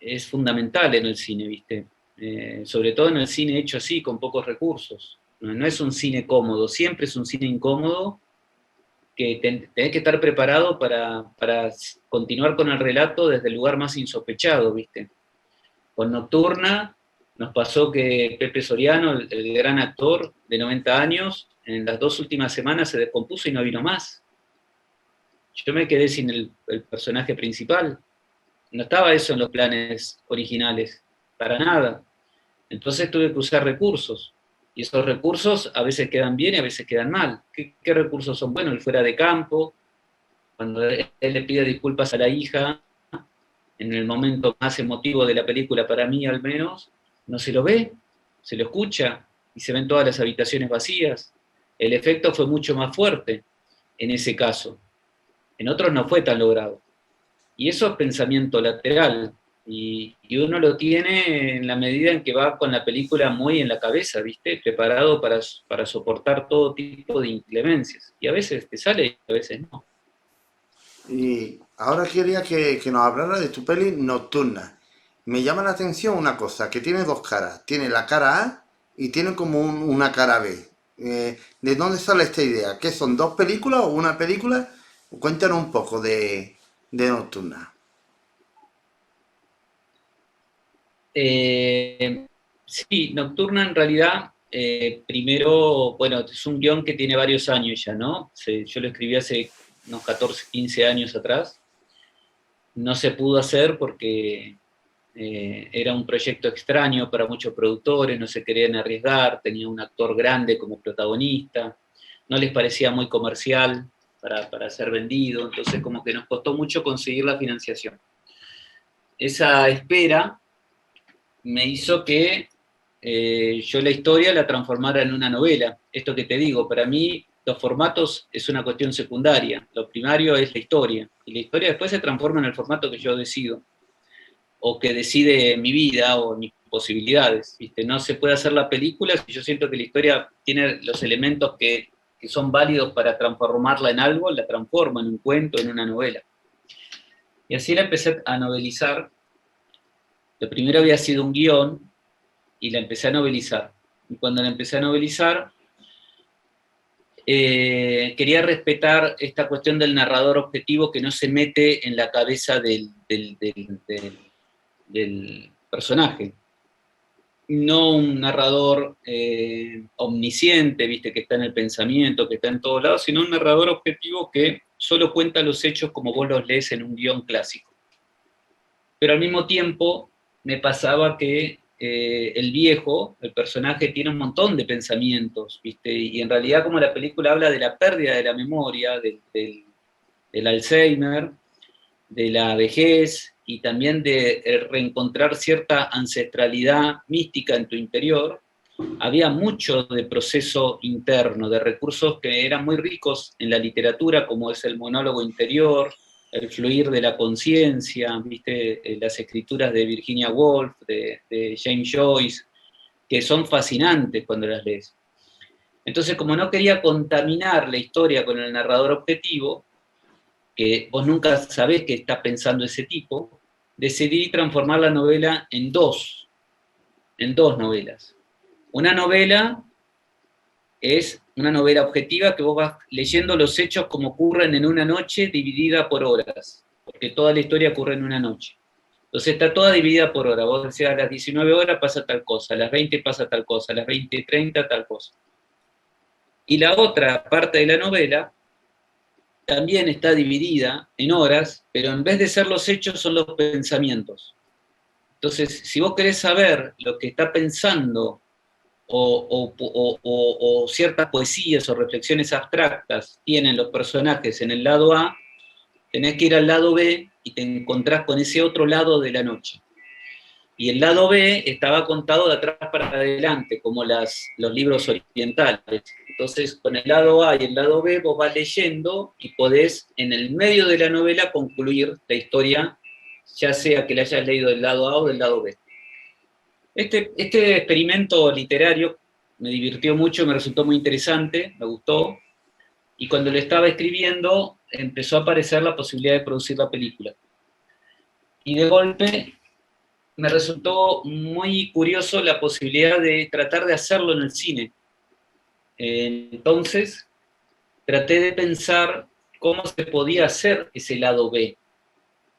es fundamental en el cine, ¿viste? Sobre todo en el cine hecho así, con pocos recursos. No es un cine cómodo, siempre es un cine incómodo que tenés que estar preparado para continuar con el relato desde el lugar más insospechado, ¿viste? Con Nocturna nos pasó que Pepe Soriano, el gran actor de 90 años, en las 2 últimas semanas se descompuso y no vino más. Yo me quedé sin el personaje principal. No estaba eso en los planes originales, para nada. Entonces tuve que usar recursos. Y esos recursos a veces quedan bien y a veces quedan mal. ¿Qué recursos son buenos? El fuera de campo, cuando él le pide disculpas a la hija, en el momento más emotivo de la película, para mí al menos, no se lo ve, se lo escucha y se ven todas las habitaciones vacías. El efecto fue mucho más fuerte en ese caso. En otros no fue tan logrado. Y eso es pensamiento lateral. Y uno lo tiene en la medida en que va con la película muy en la cabeza, ¿viste? Preparado para soportar todo tipo de inclemencias. Y a veces te sale y a veces no. Y ahora quería que nos hablara de tu peli Nocturna. Me llama la atención una cosa, que tiene dos caras. Tiene la cara A y tiene como una cara B. ¿De dónde sale esta idea? ¿Qué son dos películas o una película? Cuéntanos un poco de Nocturna. Sí, Nocturna en realidad, primero, bueno, es un guión que tiene varios años ya, ¿no? Yo lo escribí hace unos 14, 15 años atrás. No se pudo hacer porque era un proyecto extraño para muchos productores, no se querían arriesgar, tenía un actor grande como protagonista, no les parecía muy comercial para ser vendido, entonces como que nos costó mucho conseguir la financiación. Esa espera me hizo que yo la historia la transformara en una novela. Esto que te digo, para mí los formatos es una cuestión secundaria, lo primario es la historia, y la historia después se transforma en el formato que yo decido, o que decide mi vida o mis posibilidades. ¿Viste? No se puede hacer la película si yo siento que la historia tiene los elementos que son válidos para transformarla en algo, la transforma en un cuento, en una novela. Y así la empecé a novelizar. Lo primero había sido un guión y la empecé a novelizar. Y cuando la empecé a novelizar, quería respetar esta cuestión del narrador objetivo que no se mete en la cabeza del personaje. no un narrador omnisciente, viste, que está en el pensamiento, que está en todos lados, sino un narrador objetivo que solo cuenta los hechos como vos los lees en un guión clásico. Pero al mismo tiempo me pasaba que el viejo, el personaje, tiene un montón de pensamientos, ¿viste? Y en realidad como la película habla de la pérdida de la memoria, del Alzheimer, de la vejez y también de reencontrar cierta ancestralidad mística en tu interior, había mucho de proceso interno, de recursos que eran muy ricos en la literatura, como es el monólogo interior, el fluir de la conciencia, ¿viste? Las escrituras de Virginia Woolf, de James Joyce, que son fascinantes cuando las lees. Entonces, como no quería contaminar la historia con el narrador objetivo, que vos nunca sabés qué está pensando ese tipo, decidí transformar la novela en dos novelas. Una novela es una novela objetiva que vos vas leyendo los hechos como ocurren en una noche dividida por horas, porque toda la historia ocurre en una noche. Entonces está toda dividida por hora. Vos decís, a las 19 horas pasa tal cosa, a las 20 pasa tal cosa, a las 20:30 tal cosa. Y la otra parte de la novela también está dividida en horas, pero en vez de ser los hechos son los pensamientos. Entonces, si vos querés saber lo que está pensando o ciertas poesías o reflexiones abstractas tienen los personajes en el lado A, tenés que ir al lado B y te encontrás con ese otro lado de la noche. Y el lado B estaba contado de atrás para adelante, como los libros orientales. Entonces, con el lado A y el lado B, vos vas leyendo y podés, en el medio de la novela, concluir la historia, ya sea que la hayas leído del lado A o del lado B. Este experimento literario me divirtió mucho, me resultó muy interesante, me gustó, y cuando lo estaba escribiendo empezó a aparecer la posibilidad de producir la película. Y de golpe me resultó muy curioso la posibilidad de tratar de hacerlo en el cine. Entonces, traté de pensar cómo se podía hacer ese lado B,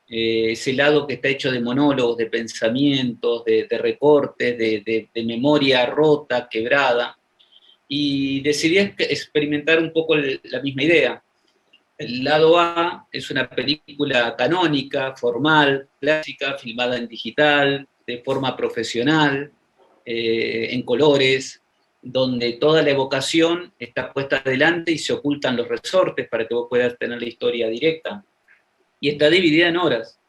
ese lado que está hecho de monólogos, de pensamientos, de recortes, de memoria rota, quebrada, y decidí experimentar un poco la misma idea. El lado A es una película canónica, formal, clásica, filmada en digital, de forma profesional, en colores, donde toda la evocación está puesta adelante y se ocultan los resortes para que vos puedas tener la historia directa, y está dividida en horas.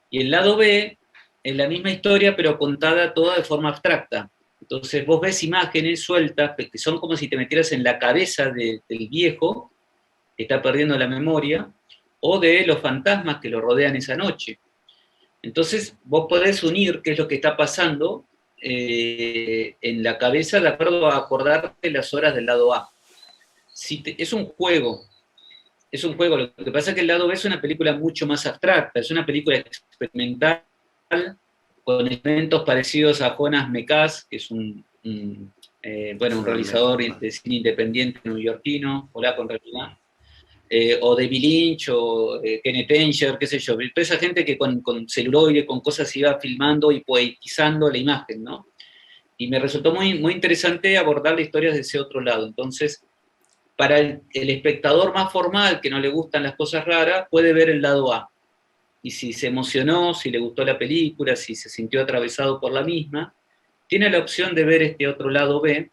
Y el lado B es la misma historia, pero contada toda de forma abstracta. Entonces vos ves imágenes sueltas, que son como si te metieras en la cabeza del viejo, que está perdiendo la memoria, o de los fantasmas que lo rodean esa noche. Entonces vos podés unir qué es lo que está pasando en la cabeza de acuerdo a acordarte las horas del lado A. Es un juego, lo que pasa es que el lado B es una película mucho más abstracta, es una película experimental con elementos parecidos a Jonas Mekas, que es un realizador de cine independiente neoyorquino, polaco en realidad, o David Lynch, o Kenneth Anger, qué sé yo, toda esa gente que con celuloide, con cosas iba filmando y poetizando la imagen, ¿no? Y me resultó muy, muy interesante abordar la historia desde ese otro lado. Entonces, para el espectador más formal, que no le gustan las cosas raras, puede ver el lado A. Y si se emocionó, si le gustó la película, si se sintió atravesado por la misma, tiene la opción de ver este otro lado B,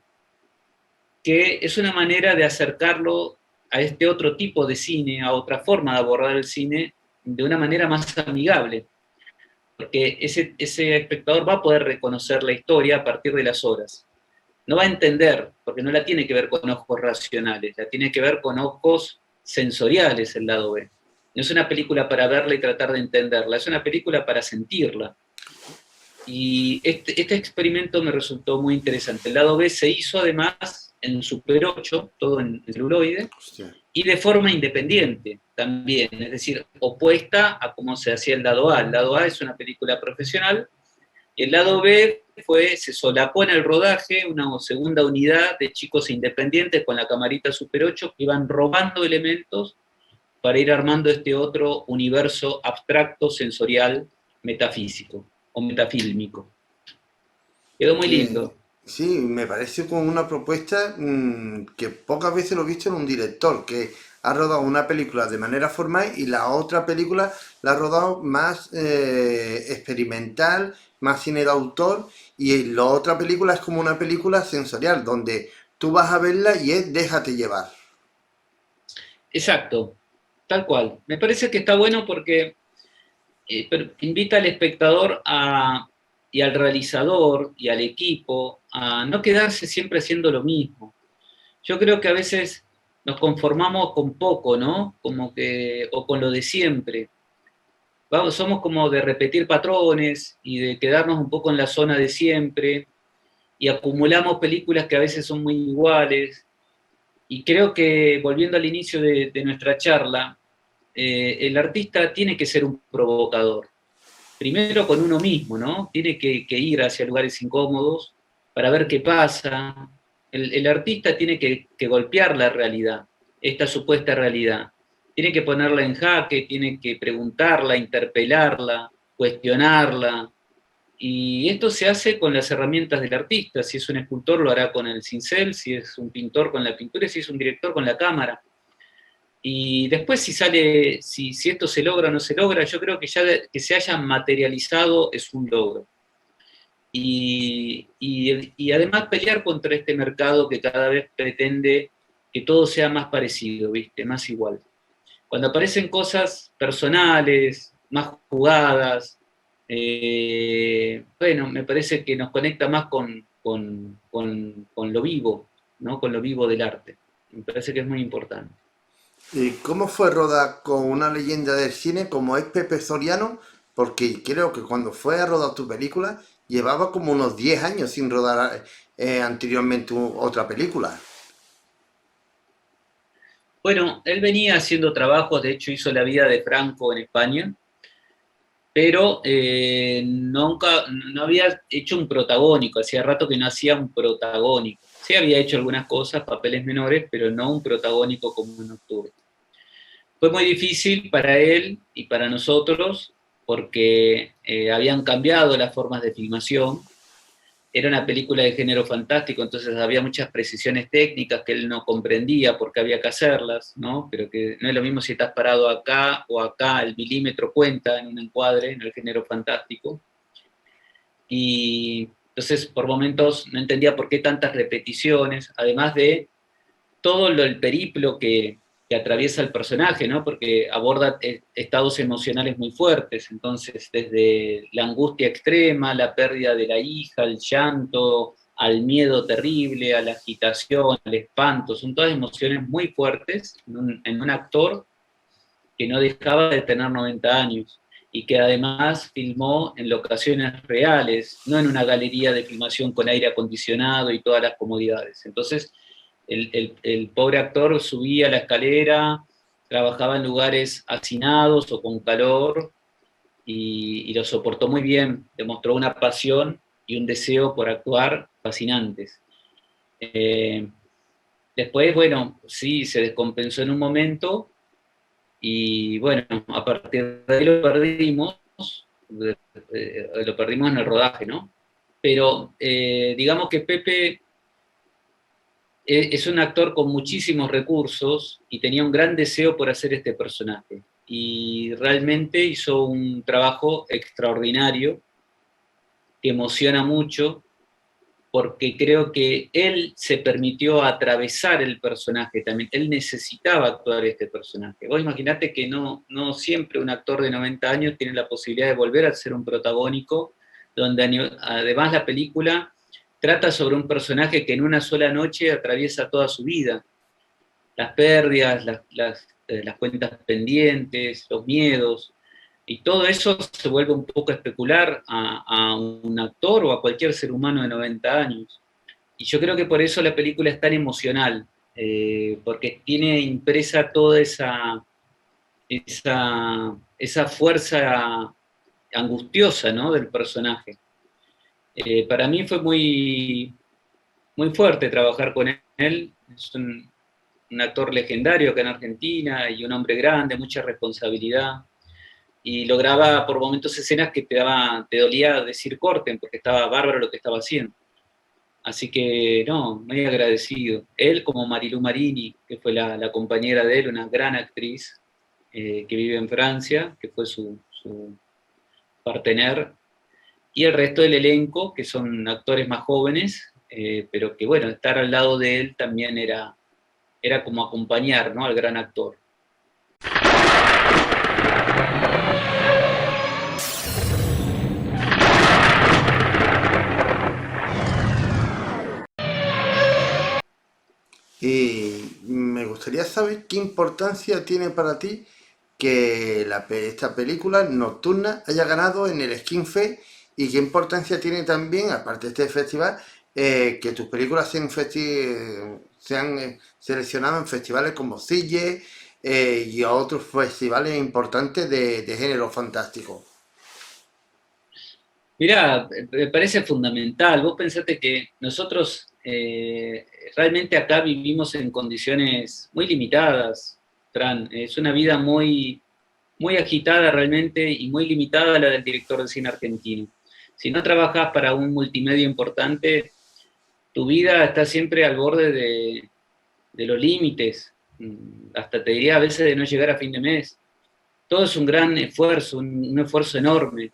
que es una manera de acercarlo a este otro tipo de cine, a otra forma de abordar el cine, de una manera más amigable. Porque ese espectador va a poder reconocer la historia a partir de las horas. No va a entender, porque no la tiene que ver con ojos racionales, la tiene que ver con ojos sensoriales el lado B. No es una película para verla y tratar de entenderla, es una película para sentirla. Y este experimento me resultó muy interesante. El lado B se hizo además en Super 8, todo en celuloide, y de forma independiente también, es decir, opuesta a cómo se hacía el lado A. El lado A es una película profesional, y el lado B se solapó en el rodaje una segunda unidad de chicos independientes con la camarita Super 8 que iban robando elementos para ir armando este otro universo abstracto, sensorial, metafísico o metafílmico. Quedó muy Eh, lindo. sí, me parece como una propuesta que pocas veces lo he visto en un director que ha rodado una película de manera formal y la otra película la ha rodado más experimental, más cine de autor y la otra película es como una película sensorial donde tú vas a verla y es déjate llevar. Exacto, tal cual. Me parece que está bueno porque invita al espectador y al realizador y al equipo a no quedarse siempre haciendo lo mismo. Yo creo que a veces nos conformamos con poco, ¿no? Como que, o con lo de siempre. Vamos, somos como de repetir patrones y de quedarnos un poco en la zona de siempre y acumulamos películas que a veces son muy iguales. Y creo que, volviendo al inicio de nuestra charla, el artista tiene que ser un provocador. Primero con uno mismo, ¿no? Tiene que ir hacia lugares incómodos para ver qué pasa. El artista tiene que golpear la realidad, esta supuesta realidad. Tiene que ponerla en jaque, tiene que preguntarla, interpelarla, cuestionarla. Y esto se hace con las herramientas del artista. Si es un escultor, lo hará con el cincel, si es un pintor, con la pintura, y si es un director, con la cámara. Y después si esto se logra o no se logra, yo creo que ya que se haya materializado es un logro. Y además pelear contra este mercado que cada vez pretende que todo sea más parecido, ¿viste? Más igual. Cuando aparecen cosas personales, más jugadas, bueno, me parece que nos conecta más con lo vivo, ¿no? Con lo vivo del arte. Me parece que es muy importante. ¿Y cómo fue rodar con una leyenda del cine como es Pepe Soriano? Porque creo que cuando fue a rodar tu película llevaba como unos 10 años sin rodar anteriormente otra película. Bueno, él venía haciendo trabajos, de hecho hizo La vida de Franco en España, pero nunca, no había hecho un protagónico, hacía rato que no hacía un protagónico. Sí había hecho algunas cosas, papeles menores, pero no un protagónico como un Nocturno. Fue muy difícil para él y para nosotros porque habían cambiado las formas de filmación. Era una película de género fantástico, entonces había muchas precisiones técnicas que él no comprendía por qué había que hacerlas, ¿no? Pero que no es lo mismo si estás parado acá o acá, el milímetro cuenta en un encuadre, en el género fantástico. Y entonces por momentos no entendía por qué tantas repeticiones, además de todo el periplo que atraviesa el personaje, ¿no? Porque aborda estados emocionales muy fuertes, entonces desde la angustia extrema, la pérdida de la hija, el llanto, al miedo terrible, a la agitación, al espanto, son todas emociones muy fuertes en un actor que no dejaba de tener 90 años y que además filmó en locaciones reales, no en una galería de filmación con aire acondicionado y todas las comodidades. Entonces, el pobre actor subía la escalera, trabajaba en lugares hacinados o con calor y lo soportó muy bien, demostró una pasión y un deseo por actuar fascinantes. Eh, Después, bueno, sí, se descompensó en un momento y bueno, a partir de ahí lo perdimos en el rodaje, ¿no? Pero digamos que Pepe es un actor con muchísimos recursos y tenía un gran deseo por hacer este personaje. Y realmente hizo un trabajo extraordinario que emociona mucho porque creo que él se permitió atravesar el personaje también. Él necesitaba actuar este personaje. Vos imaginate que no siempre un actor de 90 años tiene la posibilidad de volver a ser un protagónico, donde además la película trata sobre un personaje que en una sola noche atraviesa toda su vida. Las pérdidas, las cuentas pendientes, los miedos, y todo eso se vuelve un poco especular a un actor o a cualquier ser humano de 90 años. Y yo creo que por eso la película es tan emocional, porque tiene impresa toda esa fuerza angustiosa, ¿no? Del personaje. Para mí fue muy fuerte trabajar con él. Es un actor legendario acá en Argentina y un hombre grande, mucha responsabilidad. y lograba por momentos escenas que te dolía decir corten, porque estaba bárbaro lo que estaba haciendo. Así que, no, muy agradecido. Él como Marilu Marini, que fue la compañera de él, una gran actriz que vive en Francia, que fue su partener, y el resto del elenco, que son actores más jóvenes, pero que bueno, estar al lado de él también era como acompañar, ¿no?, al gran actor. Y me gustaría saber qué importancia tiene para ti que esta película Nocturna haya ganado en el Skinfest y qué importancia tiene también, aparte de este festival, que tus películas sean seleccionadas en festivales como Sitges y a otros festivales importantes de género fantástico. Mirá, me parece fundamental. Vos pensate que nosotros realmente acá vivimos en condiciones muy limitadas, Fran. Es una vida muy, muy agitada realmente y muy limitada la del director de cine argentino. Si no trabajás para un multimedia importante, tu vida está siempre al borde de los límites, hasta te diría a veces de no llegar a fin de mes. Todo es un gran esfuerzo, un esfuerzo enorme.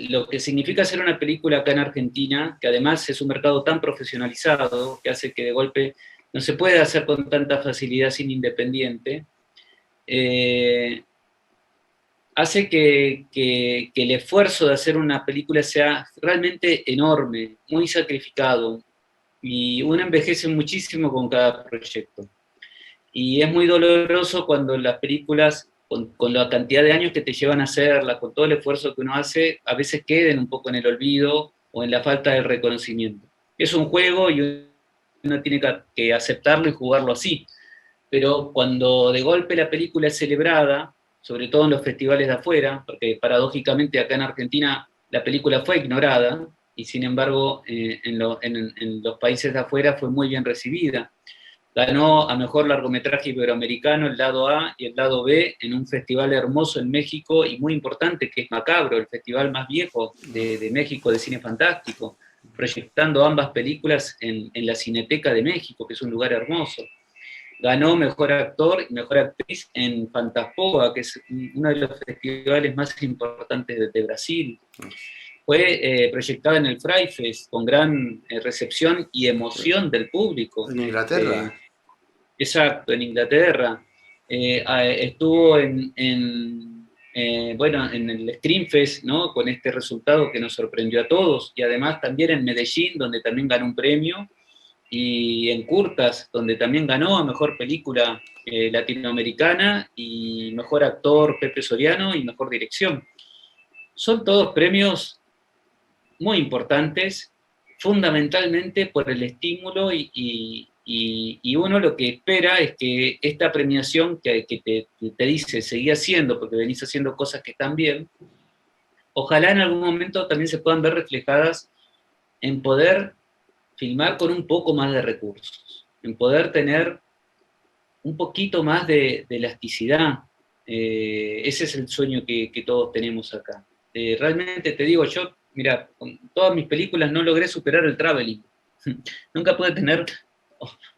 Lo que significa hacer una película acá en Argentina, que además es un mercado tan profesionalizado, que hace que de golpe no se puede hacer con tanta facilidad sin independiente, eh, hace que el esfuerzo de hacer una película sea realmente enorme, muy sacrificado, y uno envejece muchísimo con cada proyecto. Y es muy doloroso cuando las películas, con la cantidad de años que te llevan a hacerlas, con todo el esfuerzo que uno hace, a veces queden un poco en el olvido o en la falta de reconocimiento. Es un juego y uno tiene que aceptarlo y jugarlo así. Pero cuando de golpe la película es celebrada, sobre todo en los festivales de afuera, porque paradójicamente acá en Argentina la película fue ignorada, y sin embargo en los países de afuera fue muy bien recibida. Ganó a mejor largometraje iberoamericano el lado A y el lado B en un festival hermoso en México y muy importante, que es Macabro, el festival más viejo de México de cine fantástico, proyectando ambas películas en la Cineteca de México, que es un lugar hermoso. Ganó mejor actor y mejor actriz en Fantaspoa, que es uno de los festivales más importantes de Brasil. Fue proyectada en el Fry Fest con gran recepción y emoción del público. En Inglaterra. Exacto, en Inglaterra. Estuvo bueno, en el Screamfest, ¿no?, con este resultado que nos sorprendió a todos, y además también en Medellín, donde también ganó un premio, y en Curtas, donde también ganó a Mejor Película Latinoamericana, y Mejor Actor Pepe Soriano, y Mejor Dirección. Son todos premios muy importantes, fundamentalmente por el estímulo y uno lo que espera es que esta premiación que te dice seguí haciendo porque venís haciendo cosas que están bien, ojalá en algún momento también se puedan ver reflejadas en poder filmar con un poco más de recursos, en poder tener un poquito más de elasticidad. Ese es el sueño que todos tenemos acá. Realmente te digo, yo, mira, con todas mis películas no logré superar el traveling. Nunca pude tener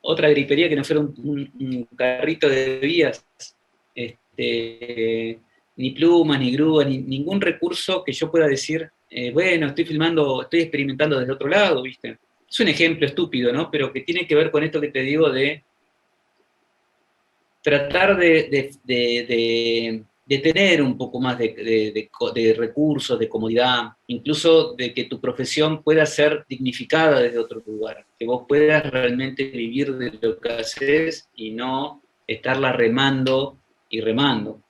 otra gripería que no fuera un carrito de vías, ni plumas, ni grúas, ni ningún recurso que yo pueda decir, bueno, estoy filmando, estoy experimentando desde otro lado, ¿viste? Es un ejemplo estúpido, ¿no? Pero que tiene que ver con esto que te digo de tratar de tener un poco más de recursos, de comodidad, incluso de que tu profesión pueda ser dignificada desde otro lugar, que vos puedas realmente vivir de lo que haces y no estarla remando y remando.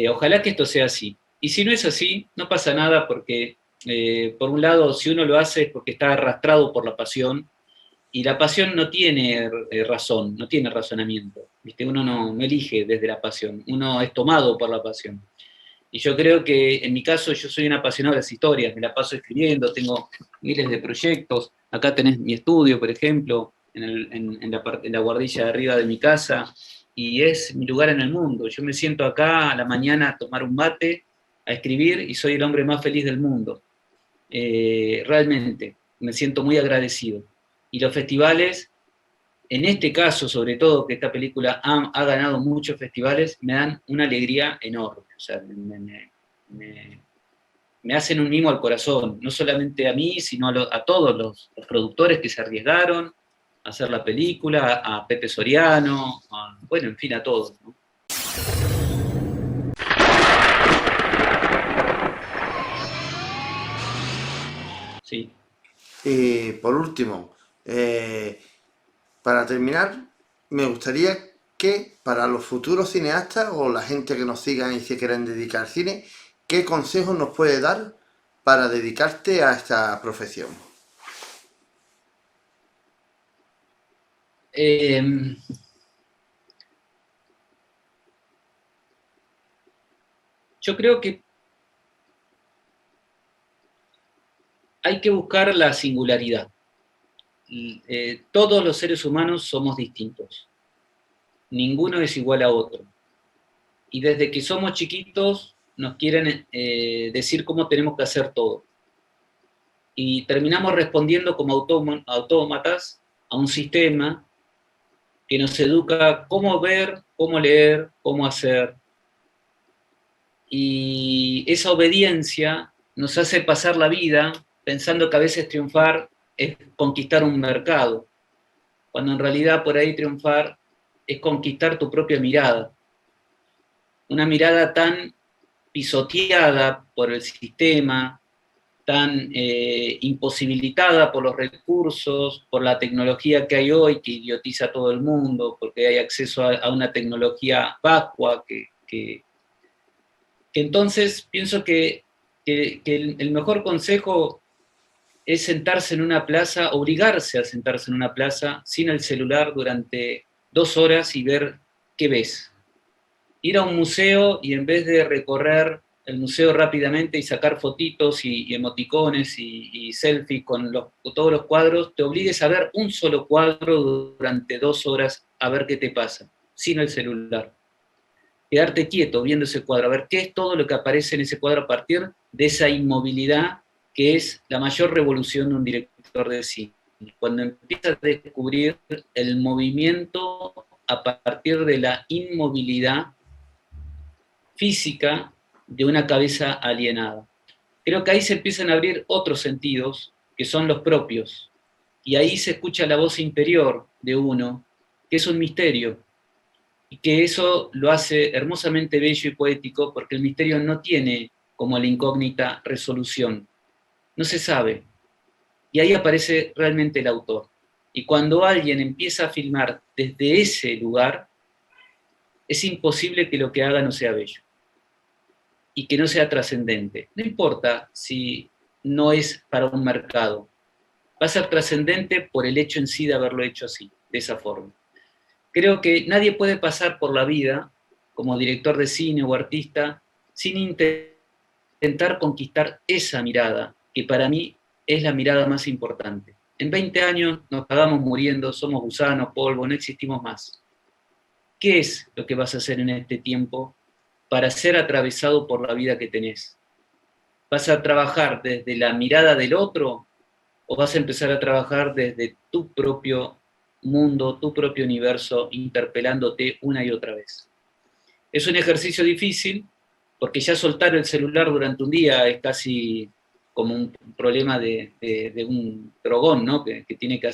Ojalá que esto sea así. Y si no es así, no pasa nada porque, por un lado, si uno lo hace es porque está arrastrado por la pasión, y la pasión no tiene razón, no tiene razonamiento. ¿Viste? Uno no elige desde la pasión, uno es tomado por la pasión. Y yo creo que en mi caso yo soy un apasionado de las historias, me la paso escribiendo, tengo miles de proyectos. Acá tenés mi estudio, por ejemplo, en la guardilla de arriba de mi casa, y es mi lugar en el mundo. Yo me siento acá a la mañana a tomar un mate a escribir y soy el hombre más feliz del mundo. Realmente, me siento muy agradecido. Y los festivales, en este caso, sobre todo, que esta película ha ganado muchos festivales, me dan una alegría enorme. O sea, me hacen un mimo al corazón, no solamente a mí, sino a todos los productores que se arriesgaron a hacer la película, a Pepe Soriano, bueno, en fin, a todos, ¿no? Sí. Y por último, para terminar, me gustaría que para los futuros cineastas o la gente que nos sigan y se quieran dedicar al cine, ¿qué consejos nos puede dar para dedicarte a esta profesión? Yo creo que hay que buscar la singularidad. Todos los seres humanos somos distintos. Ninguno es igual a otro. Y desde que somos chiquitos nos quieren decir cómo tenemos que hacer todo. Y terminamos respondiendo como autómatas a un sistema que nos educa cómo ver, cómo leer, cómo hacer. Y esa obediencia nos hace pasar la vida pensando que a veces triunfar es conquistar un mercado, cuando en realidad por ahí triunfar es conquistar tu propia mirada. Una mirada tan pisoteada por el sistema, tan imposibilitada por los recursos, por la tecnología que hay hoy, que idiotiza a todo el mundo, porque hay acceso a una tecnología vacua, que entonces pienso que el mejor consejo es sentarse en una plaza, obligarse a sentarse en una plaza sin el celular durante 2 horas y ver qué ves. Ir a un museo y en vez de recorrer el museo rápidamente y sacar fotitos y emoticones y selfies con todos los cuadros, te obligues a ver un solo cuadro durante 2 horas a ver qué te pasa, sin el celular. Quedarte quieto viendo ese cuadro, a ver qué es todo lo que aparece en ese cuadro a partir de esa inmovilidad que es la mayor revolución de un director de cine. Cuando empieza a descubrir el movimiento a partir de la inmovilidad física de una cabeza alienada. Creo que ahí se empiezan a abrir otros sentidos que son los propios, y ahí se escucha la voz interior de uno, que es un misterio, y que eso lo hace hermosamente bello y poético, porque el misterio no tiene como la incógnita resolución, no se sabe, y ahí aparece realmente el autor. Y cuando alguien empieza a filmar desde ese lugar, es imposible que lo que haga no sea bello y que no sea trascendente. No importa si no es para un mercado, va a ser trascendente por el hecho en sí de haberlo hecho así, de esa forma. Creo que nadie puede pasar por la vida como director de cine o artista sin intentar conquistar esa mirada, que para mí es la mirada más importante. En 20 años nos acabamos muriendo, somos gusanos, polvo, no existimos más. ¿Qué es lo que vas a hacer en este tiempo para ser atravesado por la vida que tenés? ¿Vas a trabajar desde la mirada del otro o vas a empezar a trabajar desde tu propio mundo, tu propio universo, interpelándote una y otra vez? Es un ejercicio difícil porque ya soltar el celular durante un día es casi como un problema de un drogón, ¿no? que tiene que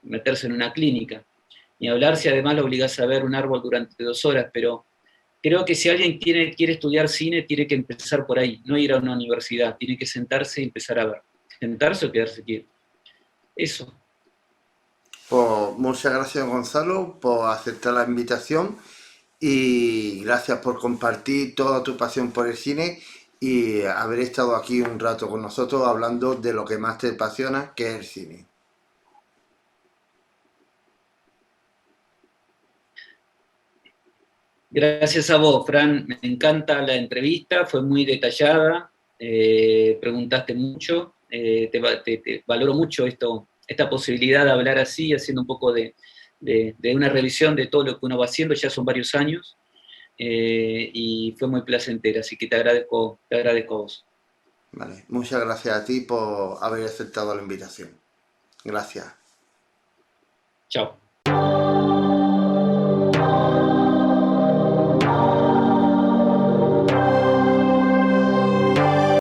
meterse en una clínica. Ni hablar si además lo obligás a ver un árbol durante 2 horas, pero creo que si alguien quiere estudiar cine, tiene que empezar por ahí, no ir a una universidad, tiene que sentarse y empezar a ver. Sentarse o quedarse quieto. Eso. Pues muchas gracias, Gonzalo, por aceptar la invitación y gracias por compartir toda tu pasión por el cine y haber estado aquí un rato con nosotros hablando de lo que más te apasiona, que es el cine. Gracias a vos, Fran. Me encanta la entrevista, fue muy detallada, preguntaste mucho, te valoro mucho esta posibilidad de hablar así, haciendo un poco de una revisión de todo lo que uno va haciendo, ya son varios años. y fue muy placentera, así que te agradezco a vos. Vale, muchas gracias a ti por haber aceptado la invitación. Gracias. Chao.